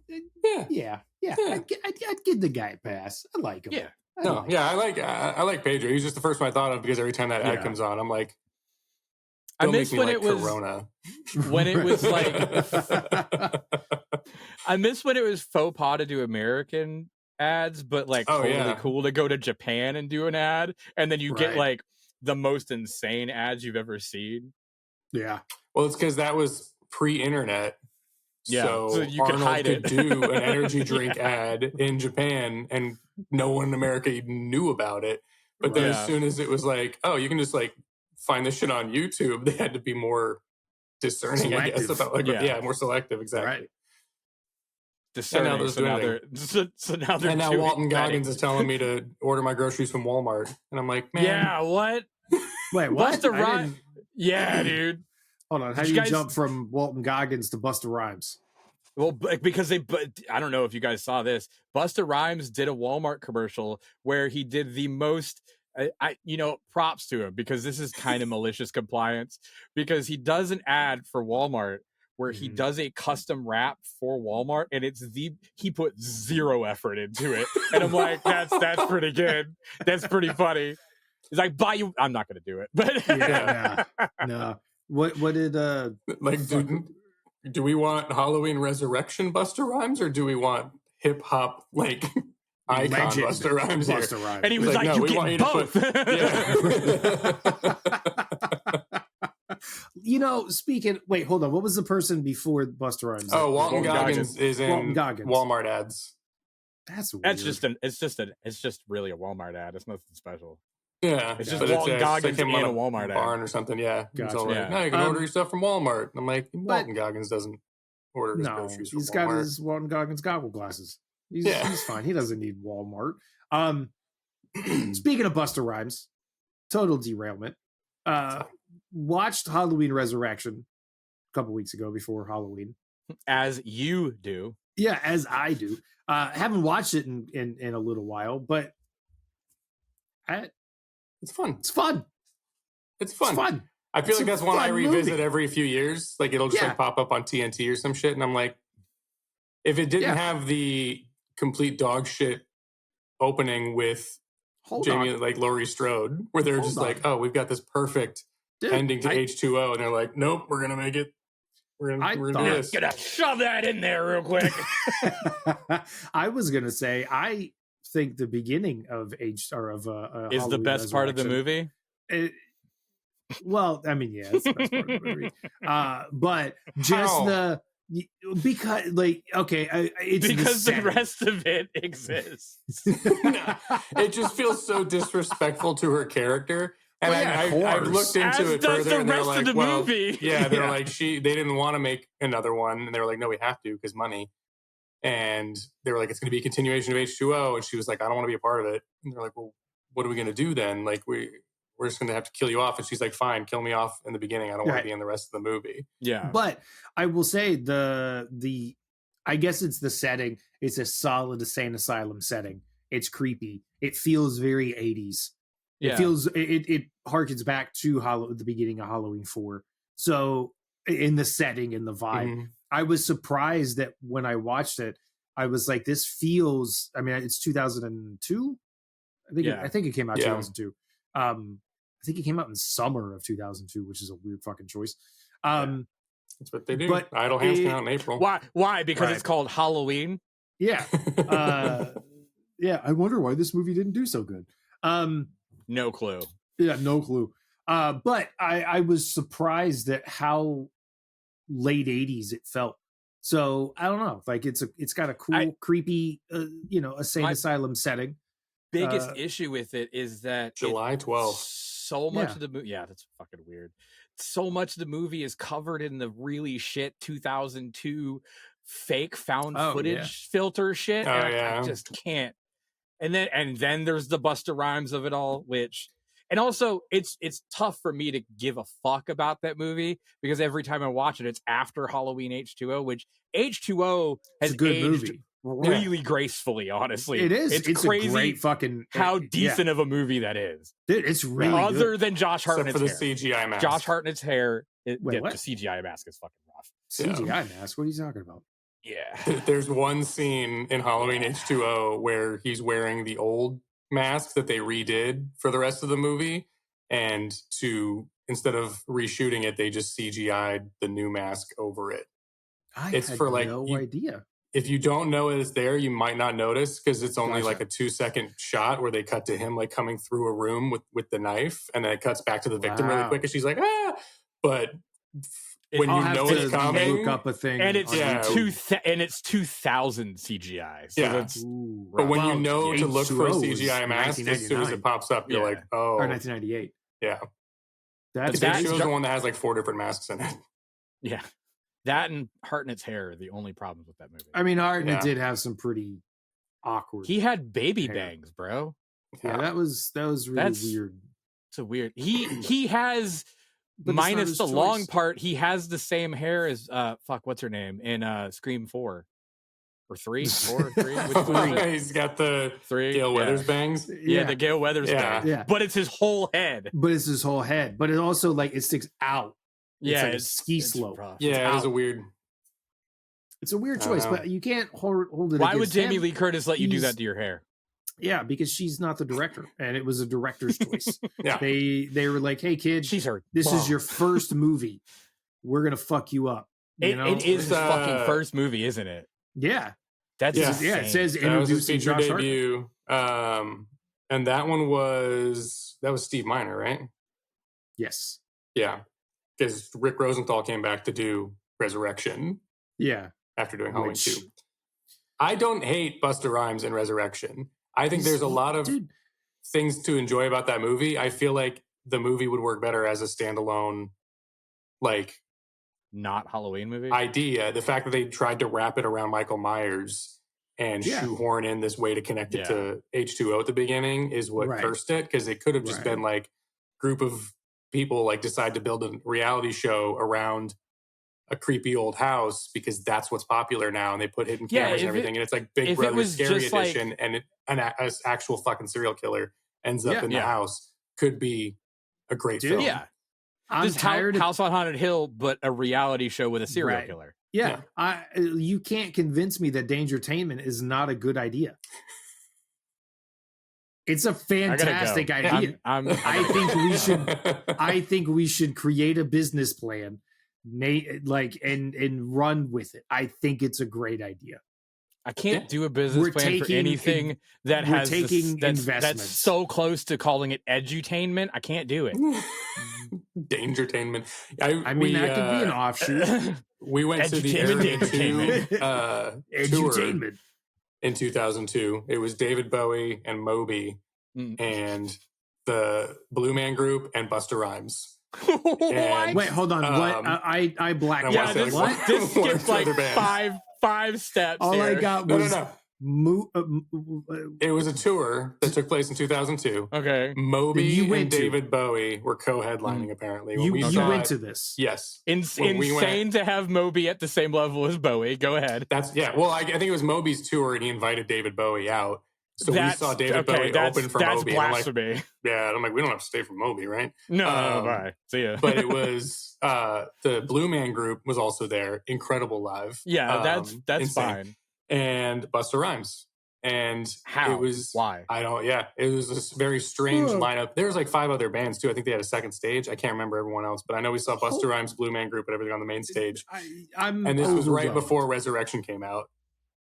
S5: give the guy a pass. I like him.
S7: Yeah.
S6: I like Pedro. He's just the first one I thought of, because every time that ad comes on, I'm like,
S7: I miss when it was
S6: Corona.
S7: When it was like, I miss when it was faux pas to do American ads, but like totally cool to go to Japan and do an ad, and then you get like the most insane ads you've ever seen.
S5: Yeah.
S6: Well, it's because that was pre-internet.
S7: Yeah.
S6: So
S7: you
S6: Arnold could do an energy drink ad in Japan, and no one in America even knew about it. But then as soon as it was like, oh, you can just like find this shit on YouTube, they had to be more discerning, selective. I guess, about like more selective, exactly.
S7: Right. Discerning. So now they're
S6: and now Walton Goggins is telling me to order my groceries from Walmart, and I'm like, man,
S7: yeah, what?
S5: Wait, what?
S7: Busta Rhymes? Yeah, dude.
S5: Hold on, how do you jump from Walton Goggins to Busta Rhymes?
S7: Well, because I don't know if you guys saw this. Busta Rhymes did a Walmart commercial where he did the most, props to him, because this is kind of malicious compliance, because he does an ad for Walmart where he does a custom wrap for Walmart, and he put zero effort into it. And I'm like, that's pretty good. That's pretty funny. He's like, buy you. I'm not going to do it, but
S5: no. What did
S6: like do we want Halloween Resurrection Busta Rhymes, or do we want hip hop like icon Busta Rhymes?
S7: And he was like, no, you get both.
S5: Wait, hold on. What was the person before Busta Rhymes?
S6: Oh, Walton Goggins is in Walmart ads.
S5: That's weird.
S7: It's just really a Walmart ad. It's nothing special.
S6: Yeah,
S7: it's just Walton Goggins in a Walmart
S6: barn or something. Yeah,
S5: gotcha.
S6: Like, no, you can order your stuff from Walmart. I'm like, Walton Goggins doesn't order his groceries from Walmart.
S5: He's got his Walton Goggins goggle glasses. He's fine. He doesn't need Walmart. Speaking of Busta Rhymes, total derailment. Watched Halloween Resurrection a couple weeks ago before Halloween.
S7: As you do.
S5: Yeah, as I do. Haven't watched it in a little while, but
S6: it's fun.
S5: It's fun.
S6: It's fun. I feel like that's one I revisit every few years. Like, it'll just like pop up on TNT or some shit, and I'm like, if it didn't have the complete dog shit opening with like Laurie Strode, where they're just like, oh, we've got this perfect ending to H2O, and they're like, nope, we're gonna make it. We're gonna do this.
S7: Gonna shove that in there real quick.
S5: I was gonna say, I think the beginning of is
S7: Halloween the best part of the movie.
S5: Well, I mean, yeah, it's the best part of the movie. But just because, like, okay, it's
S7: because the rest of it exists.
S6: It just feels so disrespectful to her character. And I looked into it further, and they're like,
S7: movie.
S6: They're like, they didn't want to make another one, and they were like, no, we have to because money. And they were like, it's going to be a continuation of H2O. And she was like, I don't want to be a part of it. And they're like, well, what are we going to do then? Like, we're just going to have to kill you off. And she's like, fine, kill me off in the beginning. I don't want to be in the rest of the movie.
S5: Yeah. But I will say I guess it's the setting. It's a solid insane asylum setting. It's creepy. It feels very 80s. It feels, it harkens back to the beginning of Halloween 4. So in the setting and the vibe, I was surprised that when I watched it, I was like, this feels, I mean, it's 2002. I think it came out 2002. I think it came out in summer of 2002, which is a weird fucking choice.
S6: That's what they do. But Idle Hands came out in April.
S7: Why? Because it's called Halloween?
S5: Yeah. I wonder why this movie didn't do so good.
S7: No clue.
S5: Yeah, no clue. But I was surprised at how late 80s it felt. So I don't know, like it's got a cool, creepy, insane asylum setting.
S7: Biggest issue with it is that
S6: July 12th.
S7: So much of the movie, that's fucking weird. So much of the movie is covered in the really shit 2002 fake found footage filter shit. I just can't. And then there's the Busta Rhymes of it all, and also it's tough for me to give a fuck about that movie because every time I watch it, it's after Halloween H2O, which H2O has
S5: a good
S7: aged
S5: movie.
S7: Really gracefully, honestly.
S5: It is.
S7: It's crazy
S5: a great fucking
S7: how decent of a movie that is.
S5: Dude, it's really
S7: other
S5: good.
S7: than Josh Hartnett's
S6: Except for the CGI mask.
S7: Josh Hartnett's hair. The
S5: what?
S7: CGI mask is fucking rough.
S5: CGI mask? What are you talking about?
S7: Yeah.
S6: There's one scene in Halloween H2O where he's wearing the old mask that they redid for the rest of the movie, and instead of reshooting it, they just CGI'd the new mask over it.
S5: It's had for like no idea.
S6: If you don't know it's there, you might not notice because it's only like a 2-second shot where they cut to him like coming through a room with the knife, and then it cuts back to the victim really quick, and she's like, ah! But when you know it's coming,
S5: look up a thing,
S7: and it's 2000 CGI. So that's,
S6: but when you know to look for a CGI mask, as soon as it pops up, you're like, oh,
S5: or 1998.
S6: Yeah,
S5: that
S6: show's the one that has like 4 different masks in it.
S7: Yeah. That and Hartnett's hair are the only problems with that movie.
S5: I mean, Hartnett did have some pretty awkward.
S7: He had baby
S5: hair.
S7: Bangs, bro.
S5: Yeah, that was really weird.
S7: It's a weird. He has minus the long part. He has the same hair as what's her name in Scream 4 or 3, 4, 3.
S6: He's got the
S7: 3
S6: Gale Weathers bangs.
S7: Yeah, the Gale Weathers bangs.
S5: Yeah,
S7: but it's his whole head.
S5: But it also like it sticks out.
S7: Yeah,
S5: like a ski slope.
S6: Yeah, it was a weird.
S5: It's a weird choice, but you can't hold it.
S7: Why would Jamie Lee Curtis let you do that to your hair?
S5: Yeah, because she's not the director, and it was a director's choice.
S6: Yeah,
S5: they were like, "Hey, kid,
S7: she's her.
S5: This is your first movie. We're gonna fuck you up."
S7: It is his fucking first movie, isn't it?
S5: Yeah,
S7: that's
S5: It says introducing Josh
S6: debut, and that one was Steve Miner, right?
S5: Yes.
S6: Yeah. Because Rick Rosenthal came back to do Resurrection.
S5: Yeah.
S6: After doing Halloween 2. I don't hate Busta Rhymes in Resurrection. I think there's a lot of things to enjoy about that movie. I feel like the movie would work better as a standalone, like,
S7: not Halloween movie
S6: idea. The fact that they tried to wrap it around Michael Myers and shoehorn in this way to connect it to H2O at the beginning is what cursed it. Because it could have just been like group of people like decide to build a reality show around a creepy old house because that's what's popular now, and they put hidden cameras and everything, and it's like Big Brother Scary Edition, and an actual fucking serial killer ends up in the house. Could be a great film.
S7: Yeah,
S5: I'm tired
S7: House on Haunted Hill, but a reality show with a serial killer.
S5: Yeah, you can't convince me that Dangertainment is not a good idea. It's a fantastic idea. I think we should create a business plan, and run with it. I think it's a great idea.
S7: I can't do a business plan for anything that has that's so close to calling it edutainment. I can't do it.
S6: Dangertainment.
S5: I mean, that could be an offshoot.
S6: We went to the Area 2 tour in 2002. It was David Bowie and Moby and the Blue Man Group and Busta Rhymes.
S5: Wait, hold on. What? I blacked out.
S7: This skipped like five steps.
S5: All I got was
S6: it was a tour that took place in 2002.
S7: Okay,
S6: Moby and David Bowie were co-headlining. Apparently,
S5: you went to this.
S6: Yes,
S7: insane to have Moby at the same level as Bowie. Go ahead.
S6: Well, I think it was Moby's tour, and he invited David Bowie out. So we saw David Bowie open for Moby.
S7: That's blasphemy.
S6: And I'm like, we don't have to stay for Moby, right?
S7: No, bye. See ya.
S6: But it was the Blue Man Group was also there. Incredible live.
S7: Yeah, that's insane. Fine.
S6: And Busta Rhymes. And
S7: how?
S6: It was
S7: why?
S6: I don't. Yeah, it was this very strange lineup. There was like 5 other bands too. I think they had a second stage. I can't remember everyone else, but I know we saw Busta Rhymes, Blue Man Group, and everything on the main stage. And this was right before Resurrection came out.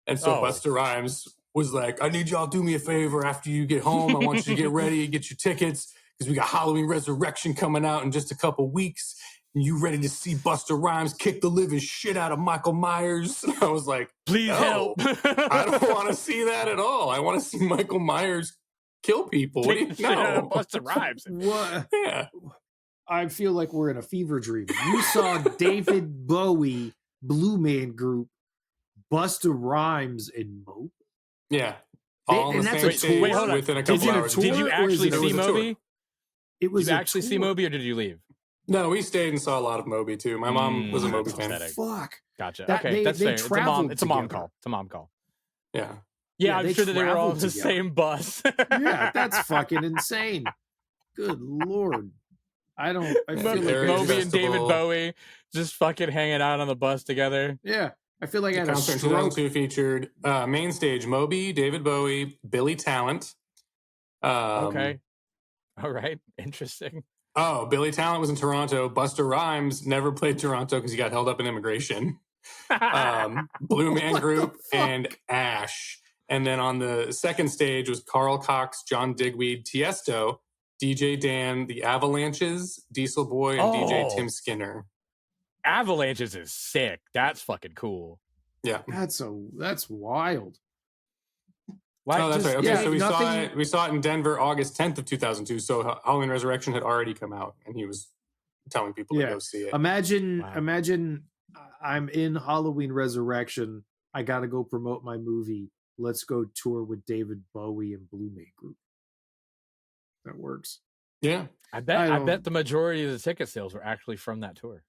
S6: And so Busta Rhymes was like, I need y'all to do me a favor after you get home. I want you to get ready, get your tickets, because we got Halloween Resurrection coming out in just a couple weeks. And you ready to see Busta Rhymes kick the living shit out of Michael Myers? And I was like,
S7: please help.
S6: I don't want to see that at all. I want to see Michael Myers kill people. What do you know?
S7: Busta Rhymes.
S5: What?
S6: Yeah.
S5: I feel like we're in a fever dream. You saw David Bowie, Blue Man Group, Busta Rhymes, and Moby.
S6: Yeah. All
S5: And
S6: the
S5: that's
S6: same
S5: a
S6: stage
S5: tour?
S7: Hold on.
S6: within a couple hours.
S7: Did you actually see Moby?
S5: It was
S7: Did you actually see Moby, or did you leave?
S6: No, we stayed and saw a lot of Moby too. My mom was a Moby fan.
S5: Fuck.
S7: Gotcha.
S5: That-
S7: Okay,
S5: they-
S7: that's
S5: they
S7: fair.
S5: traveled
S7: It's a mom
S5: together.
S7: call. It's a mom call.
S6: Yeah.
S7: Yeah, I'm
S5: they
S7: sure that they were all on
S5: traveled
S7: the
S5: together.
S7: same bus.
S5: Yeah, that's fucking insane. Good Lord. I feel
S6: They're
S5: like
S7: Moby and David
S6: Festival.
S7: Bowie just fucking hanging out on the bus together.
S5: yeah. I feel like I
S6: The
S5: had a
S6: concert in
S5: stroke.
S6: 2002 featured main stage Moby, David Bowie, Billy Talent.
S7: Okay. All right. Interesting.
S6: Oh, Billy Talent was in Toronto. Busta Rhymes never played Toronto because he got held up in immigration. Blue Man Group and Ash. And then on the second stage was Carl Cox, John Digweed, Tiesto, DJ Dan, The Avalanches, Diesel Boy, and DJ Tim Skinner.
S7: Avalanches is sick. That's fucking cool.
S6: Yeah.
S5: That's wild.
S7: Why
S6: Oh, that's
S7: just-
S6: right. Okay,
S5: yeah,
S6: so
S5: nothing-
S6: we saw it in Denver August 10th of 2002. So Halloween Resurrection had already come out, and he was telling people to go see it.
S5: Imagine
S7: Wow.
S5: I'm in Halloween Resurrection. I got to go promote my movie. Let's go tour with David Bowie and Blue Man Group. That works.
S6: Yeah.
S7: I
S5: I
S7: bet
S5: don't-
S7: the majority of the ticket sales were actually from that tour.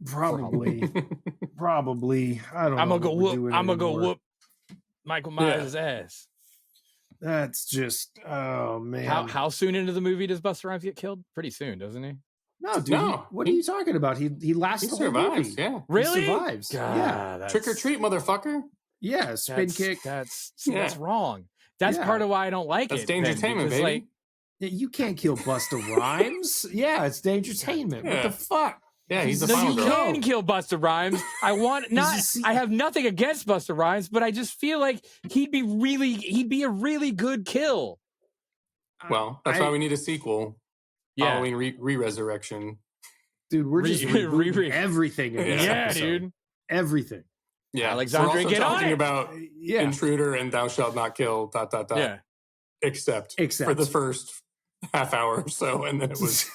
S5: Probably. Probably. I don't
S7: I'm
S5: know.
S7: gonna go
S5: what we're
S7: whoop.
S5: doing
S7: I'm gonna go
S5: anymore.
S7: whoop Michael Myers' ass.
S5: That's just, oh man.
S7: How soon into the movie does Busta Rhymes get killed? Pretty soon, doesn't he?
S5: No, dude.
S6: No,
S5: What are you talking about? He lasts
S6: He
S5: the whole
S6: survives.
S5: movie.
S6: Yeah.
S5: He
S7: Really?
S5: survives. Yeah.
S7: that's-
S6: Trick or treat, motherfucker.
S5: Yeah. Spin kick.
S7: That's
S6: Yeah.
S7: that's wrong. That's
S5: Yeah.
S7: part of why I don't like
S6: That's
S7: it.
S6: danger
S7: then,
S6: entertainment,
S7: because,
S6: baby.
S7: like,
S5: You can't kill Busta Rhymes. Yeah, it's dangertainment. What
S6: Yeah.
S5: the fuck?
S6: Yeah, he's the
S7: no,
S6: final
S7: you
S6: girl.
S7: can kill Busta Rhymes. I want not. I have nothing against Busta Rhymes, but I just feel like he'd be a really good kill.
S6: Well, that's why we need a sequel.
S7: Yeah.
S6: Halloween re-resurrection.
S5: Dude, we're just rebooting everything in this
S7: Yeah,
S5: episode.
S7: dude.
S5: Everything.
S6: Yeah.
S7: Alexandre,
S6: We're also
S7: get on
S6: talking
S7: it.
S6: about
S5: Yeah.
S6: Intruder and Thou Shalt Not Kill, ...
S7: Yeah.
S6: Except for the first half hour or so, and then it was...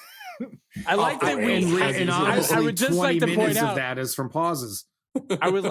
S7: I like that we.
S5: and honestly,
S7: I would just
S5: 20
S7: like to point
S5: minutes of
S7: out
S5: that is from pauses.
S7: I would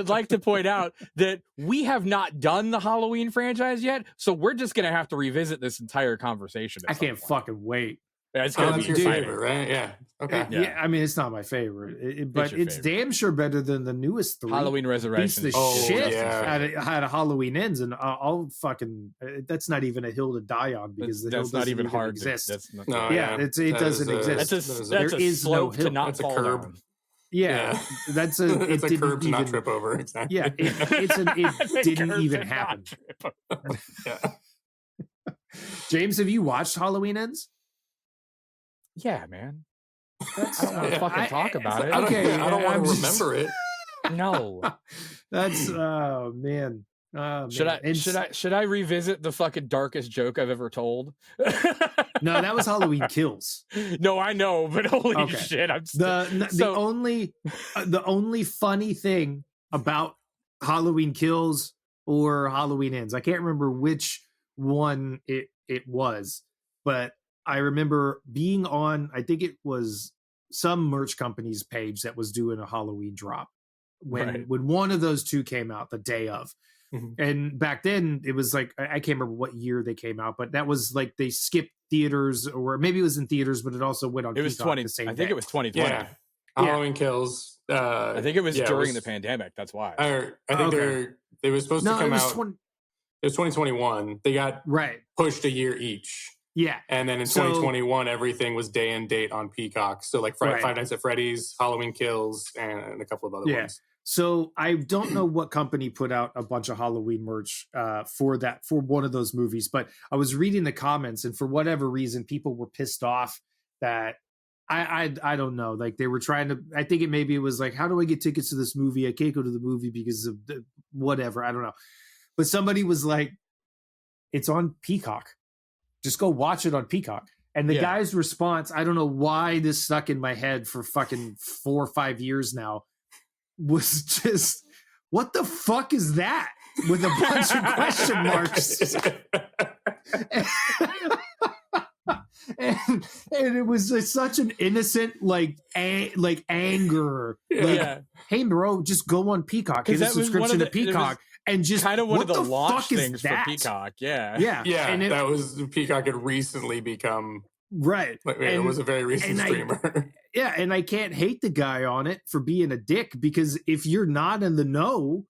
S7: like to point out that we have not done the Halloween franchise yet, so we're just gonna have to revisit this entire conversation.
S5: I can't fucking wait.
S7: Yeah, it's
S6: Oh,
S7: gonna
S6: that's
S7: be
S6: your
S7: exciting.
S6: favorite, right? Yeah. Okay.
S5: Yeah. I mean, it's not my favorite, but
S7: your
S5: it's damn sure better than the newest three.
S7: Halloween Resurrection.
S5: Piece of
S6: Oh,
S5: shit
S6: yeah.
S5: had a Halloween ends, and I'll fucking. That's not even a hill to die on because the hill
S7: That's
S5: doesn't
S7: not even hard.
S5: exist.
S7: That's not,
S6: No,
S5: Yeah, it
S6: That
S5: doesn't
S6: is
S5: exist.
S7: that's
S5: There
S7: a
S5: is no
S7: slope
S5: hill.
S7: to not
S6: That's a
S7: fall
S6: curb.
S7: down.
S5: Yeah, that's a.
S6: It's
S5: it
S6: a curb to
S5: didn't
S6: not
S5: even-
S6: trip over. Exactly.
S5: Yeah, it didn't even happen.
S6: Yeah.
S5: James, have you watched Halloween Ends?
S7: Yeah, man.
S5: That's,
S7: I don't want to fucking talk about it.
S5: Okay,
S6: I don't want
S5: I'm
S6: to
S5: just-
S6: remember it.
S7: No.
S5: That's oh man.
S7: Should
S5: man.
S7: should I revisit the fucking darkest joke I've ever told?
S5: No, that was Halloween Kills.
S7: No, I know, but holy
S5: Okay.
S7: shit!
S5: The only funny thing about Halloween Kills or Halloween Ends, I can't remember which one it was, but I remember being on, I think it was some merch company's page that was doing a Halloween drop when one of those two came out the day of.
S6: Mm-hmm.
S5: And back then it was like, I can't remember what year they came out, but that was like they skipped theaters, or maybe it was in theaters, but it also went on
S7: It was
S5: Peacock
S7: 20.
S5: the same
S7: I think
S5: day.
S7: it was 2020.
S6: Yeah. Halloween Kills.
S7: I think it was
S6: yeah,
S7: during
S6: was-
S7: the pandemic. That's why.
S6: I think they were supposed to
S5: No, it
S6: come
S5: was
S6: out. It was 2021. They got
S5: right.
S6: pushed a year each.
S5: Yeah.
S6: And then in
S5: So-
S6: 2021, everything was day and date on Peacock. So like
S5: Right.
S6: Five Nights at Freddy's, Halloween Kills, and a couple of other ones.
S5: So I don't know what company put out a bunch of Halloween merch for one of those movies, but I was reading the comments, and for whatever reason, people were pissed off that I don't know, like they were trying to. I think maybe it was like, how do I get tickets to this movie? I can't go to the movie because of whatever. I don't know, but somebody was like, it's on Peacock. Just go watch it on Peacock. And the guy's response, I don't know why this stuck in my head for fucking 4 or 5 years now, was just, what the fuck is that? With a bunch of question marks. and it was just such an innocent, like anger. Like, hey, bro, just go on Peacock. Get a subscription to Peacock. And just
S7: kind of one of the launch things
S5: for
S7: Peacock. Yeah.
S6: And that was Peacock had recently become
S5: right.
S6: It was a very recent streamer.
S5: And I can't hate the guy on it for being a dick, because if you're not in the know,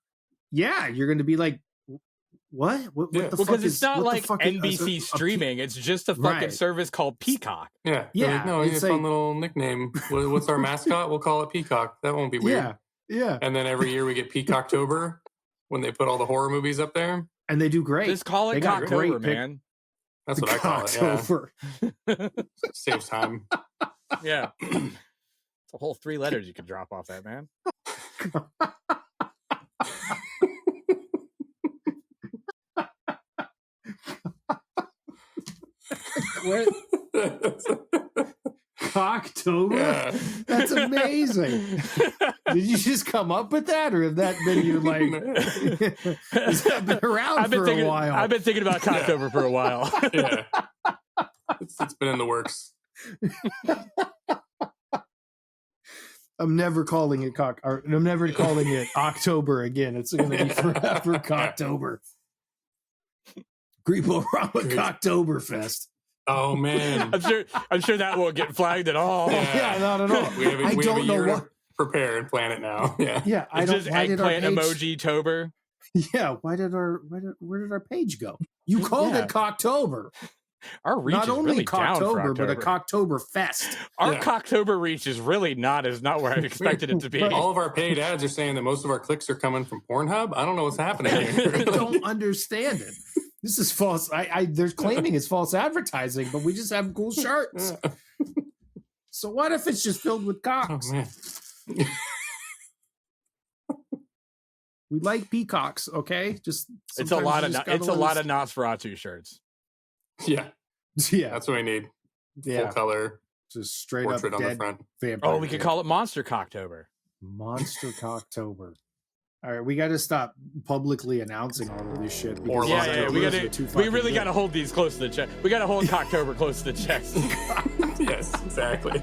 S5: you're going to be like, what the fuck?
S7: Because it's not like NBC streaming. It's just a fucking service called Peacock.
S6: Yeah. Like, no, it's a fun little nickname. What's our mascot? We'll call it Peacock. That won't be weird.
S5: Yeah.
S6: And then every year we get Peacocktober when they put all the horror movies up there.
S5: And they do great.
S7: Just call it Cocktober, man.
S6: That's what I call it. Yeah. Saves time.
S7: Yeah. It's a whole 3 letters you can drop off that, man.
S5: What? Cocktober? Yeah. That's amazing. Did you just come up with that, or have that been your like? Has that been around for a while?
S7: I've been thinking about Cocktober for a while.
S6: Yeah, it's been in the works.
S7: I'm never calling it I'm never calling it October again. It's going to be forever Cocktober. Creep-O-Rama Cocktober Fest.
S6: Oh man,
S7: I'm sure that won't get flagged at all.
S5: Yeah, not at all.
S6: We have a year to prepare and plan it now. Yeah.
S5: I don't.
S7: Just eggplant emoji tober.
S5: Yeah. Where did our page go? You called it Cocktober.
S7: Our reach
S5: not
S7: is
S5: only
S7: really
S5: Cocktober, but a Cocktober Fest.
S7: Our Cocktober reach is really not where I expected it to be.
S6: All of our paid ads are saying that most of our clicks are coming from Pornhub. I don't know what's happening here.
S5: I don't understand it. This is false. They're claiming it's false advertising, but we just have cool shirts. So what if it's just filled with cocks?
S6: Oh, man.
S5: We like peacocks, okay? Just
S7: it's a lot of Nosferatu shirts.
S6: Yeah, that's what we need.
S5: Yeah,
S6: full color,
S5: just straight
S6: portrait
S5: up
S6: on
S5: dead
S6: the front.
S5: Vampire.
S7: Oh, we could call it Monster Cocktober.
S5: Monster Cocktober. All right, we got to stop publicly announcing all of this shit.
S7: We really got to hold these close to the chest. We got to hold Cocktober close to the chest.
S6: Yes, exactly.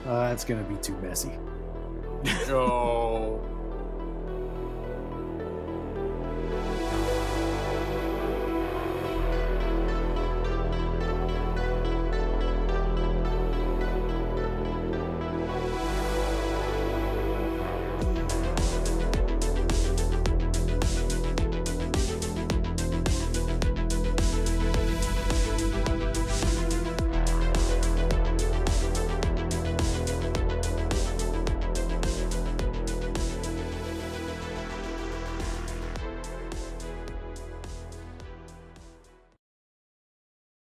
S5: That's gonna be too messy.
S6: Oh.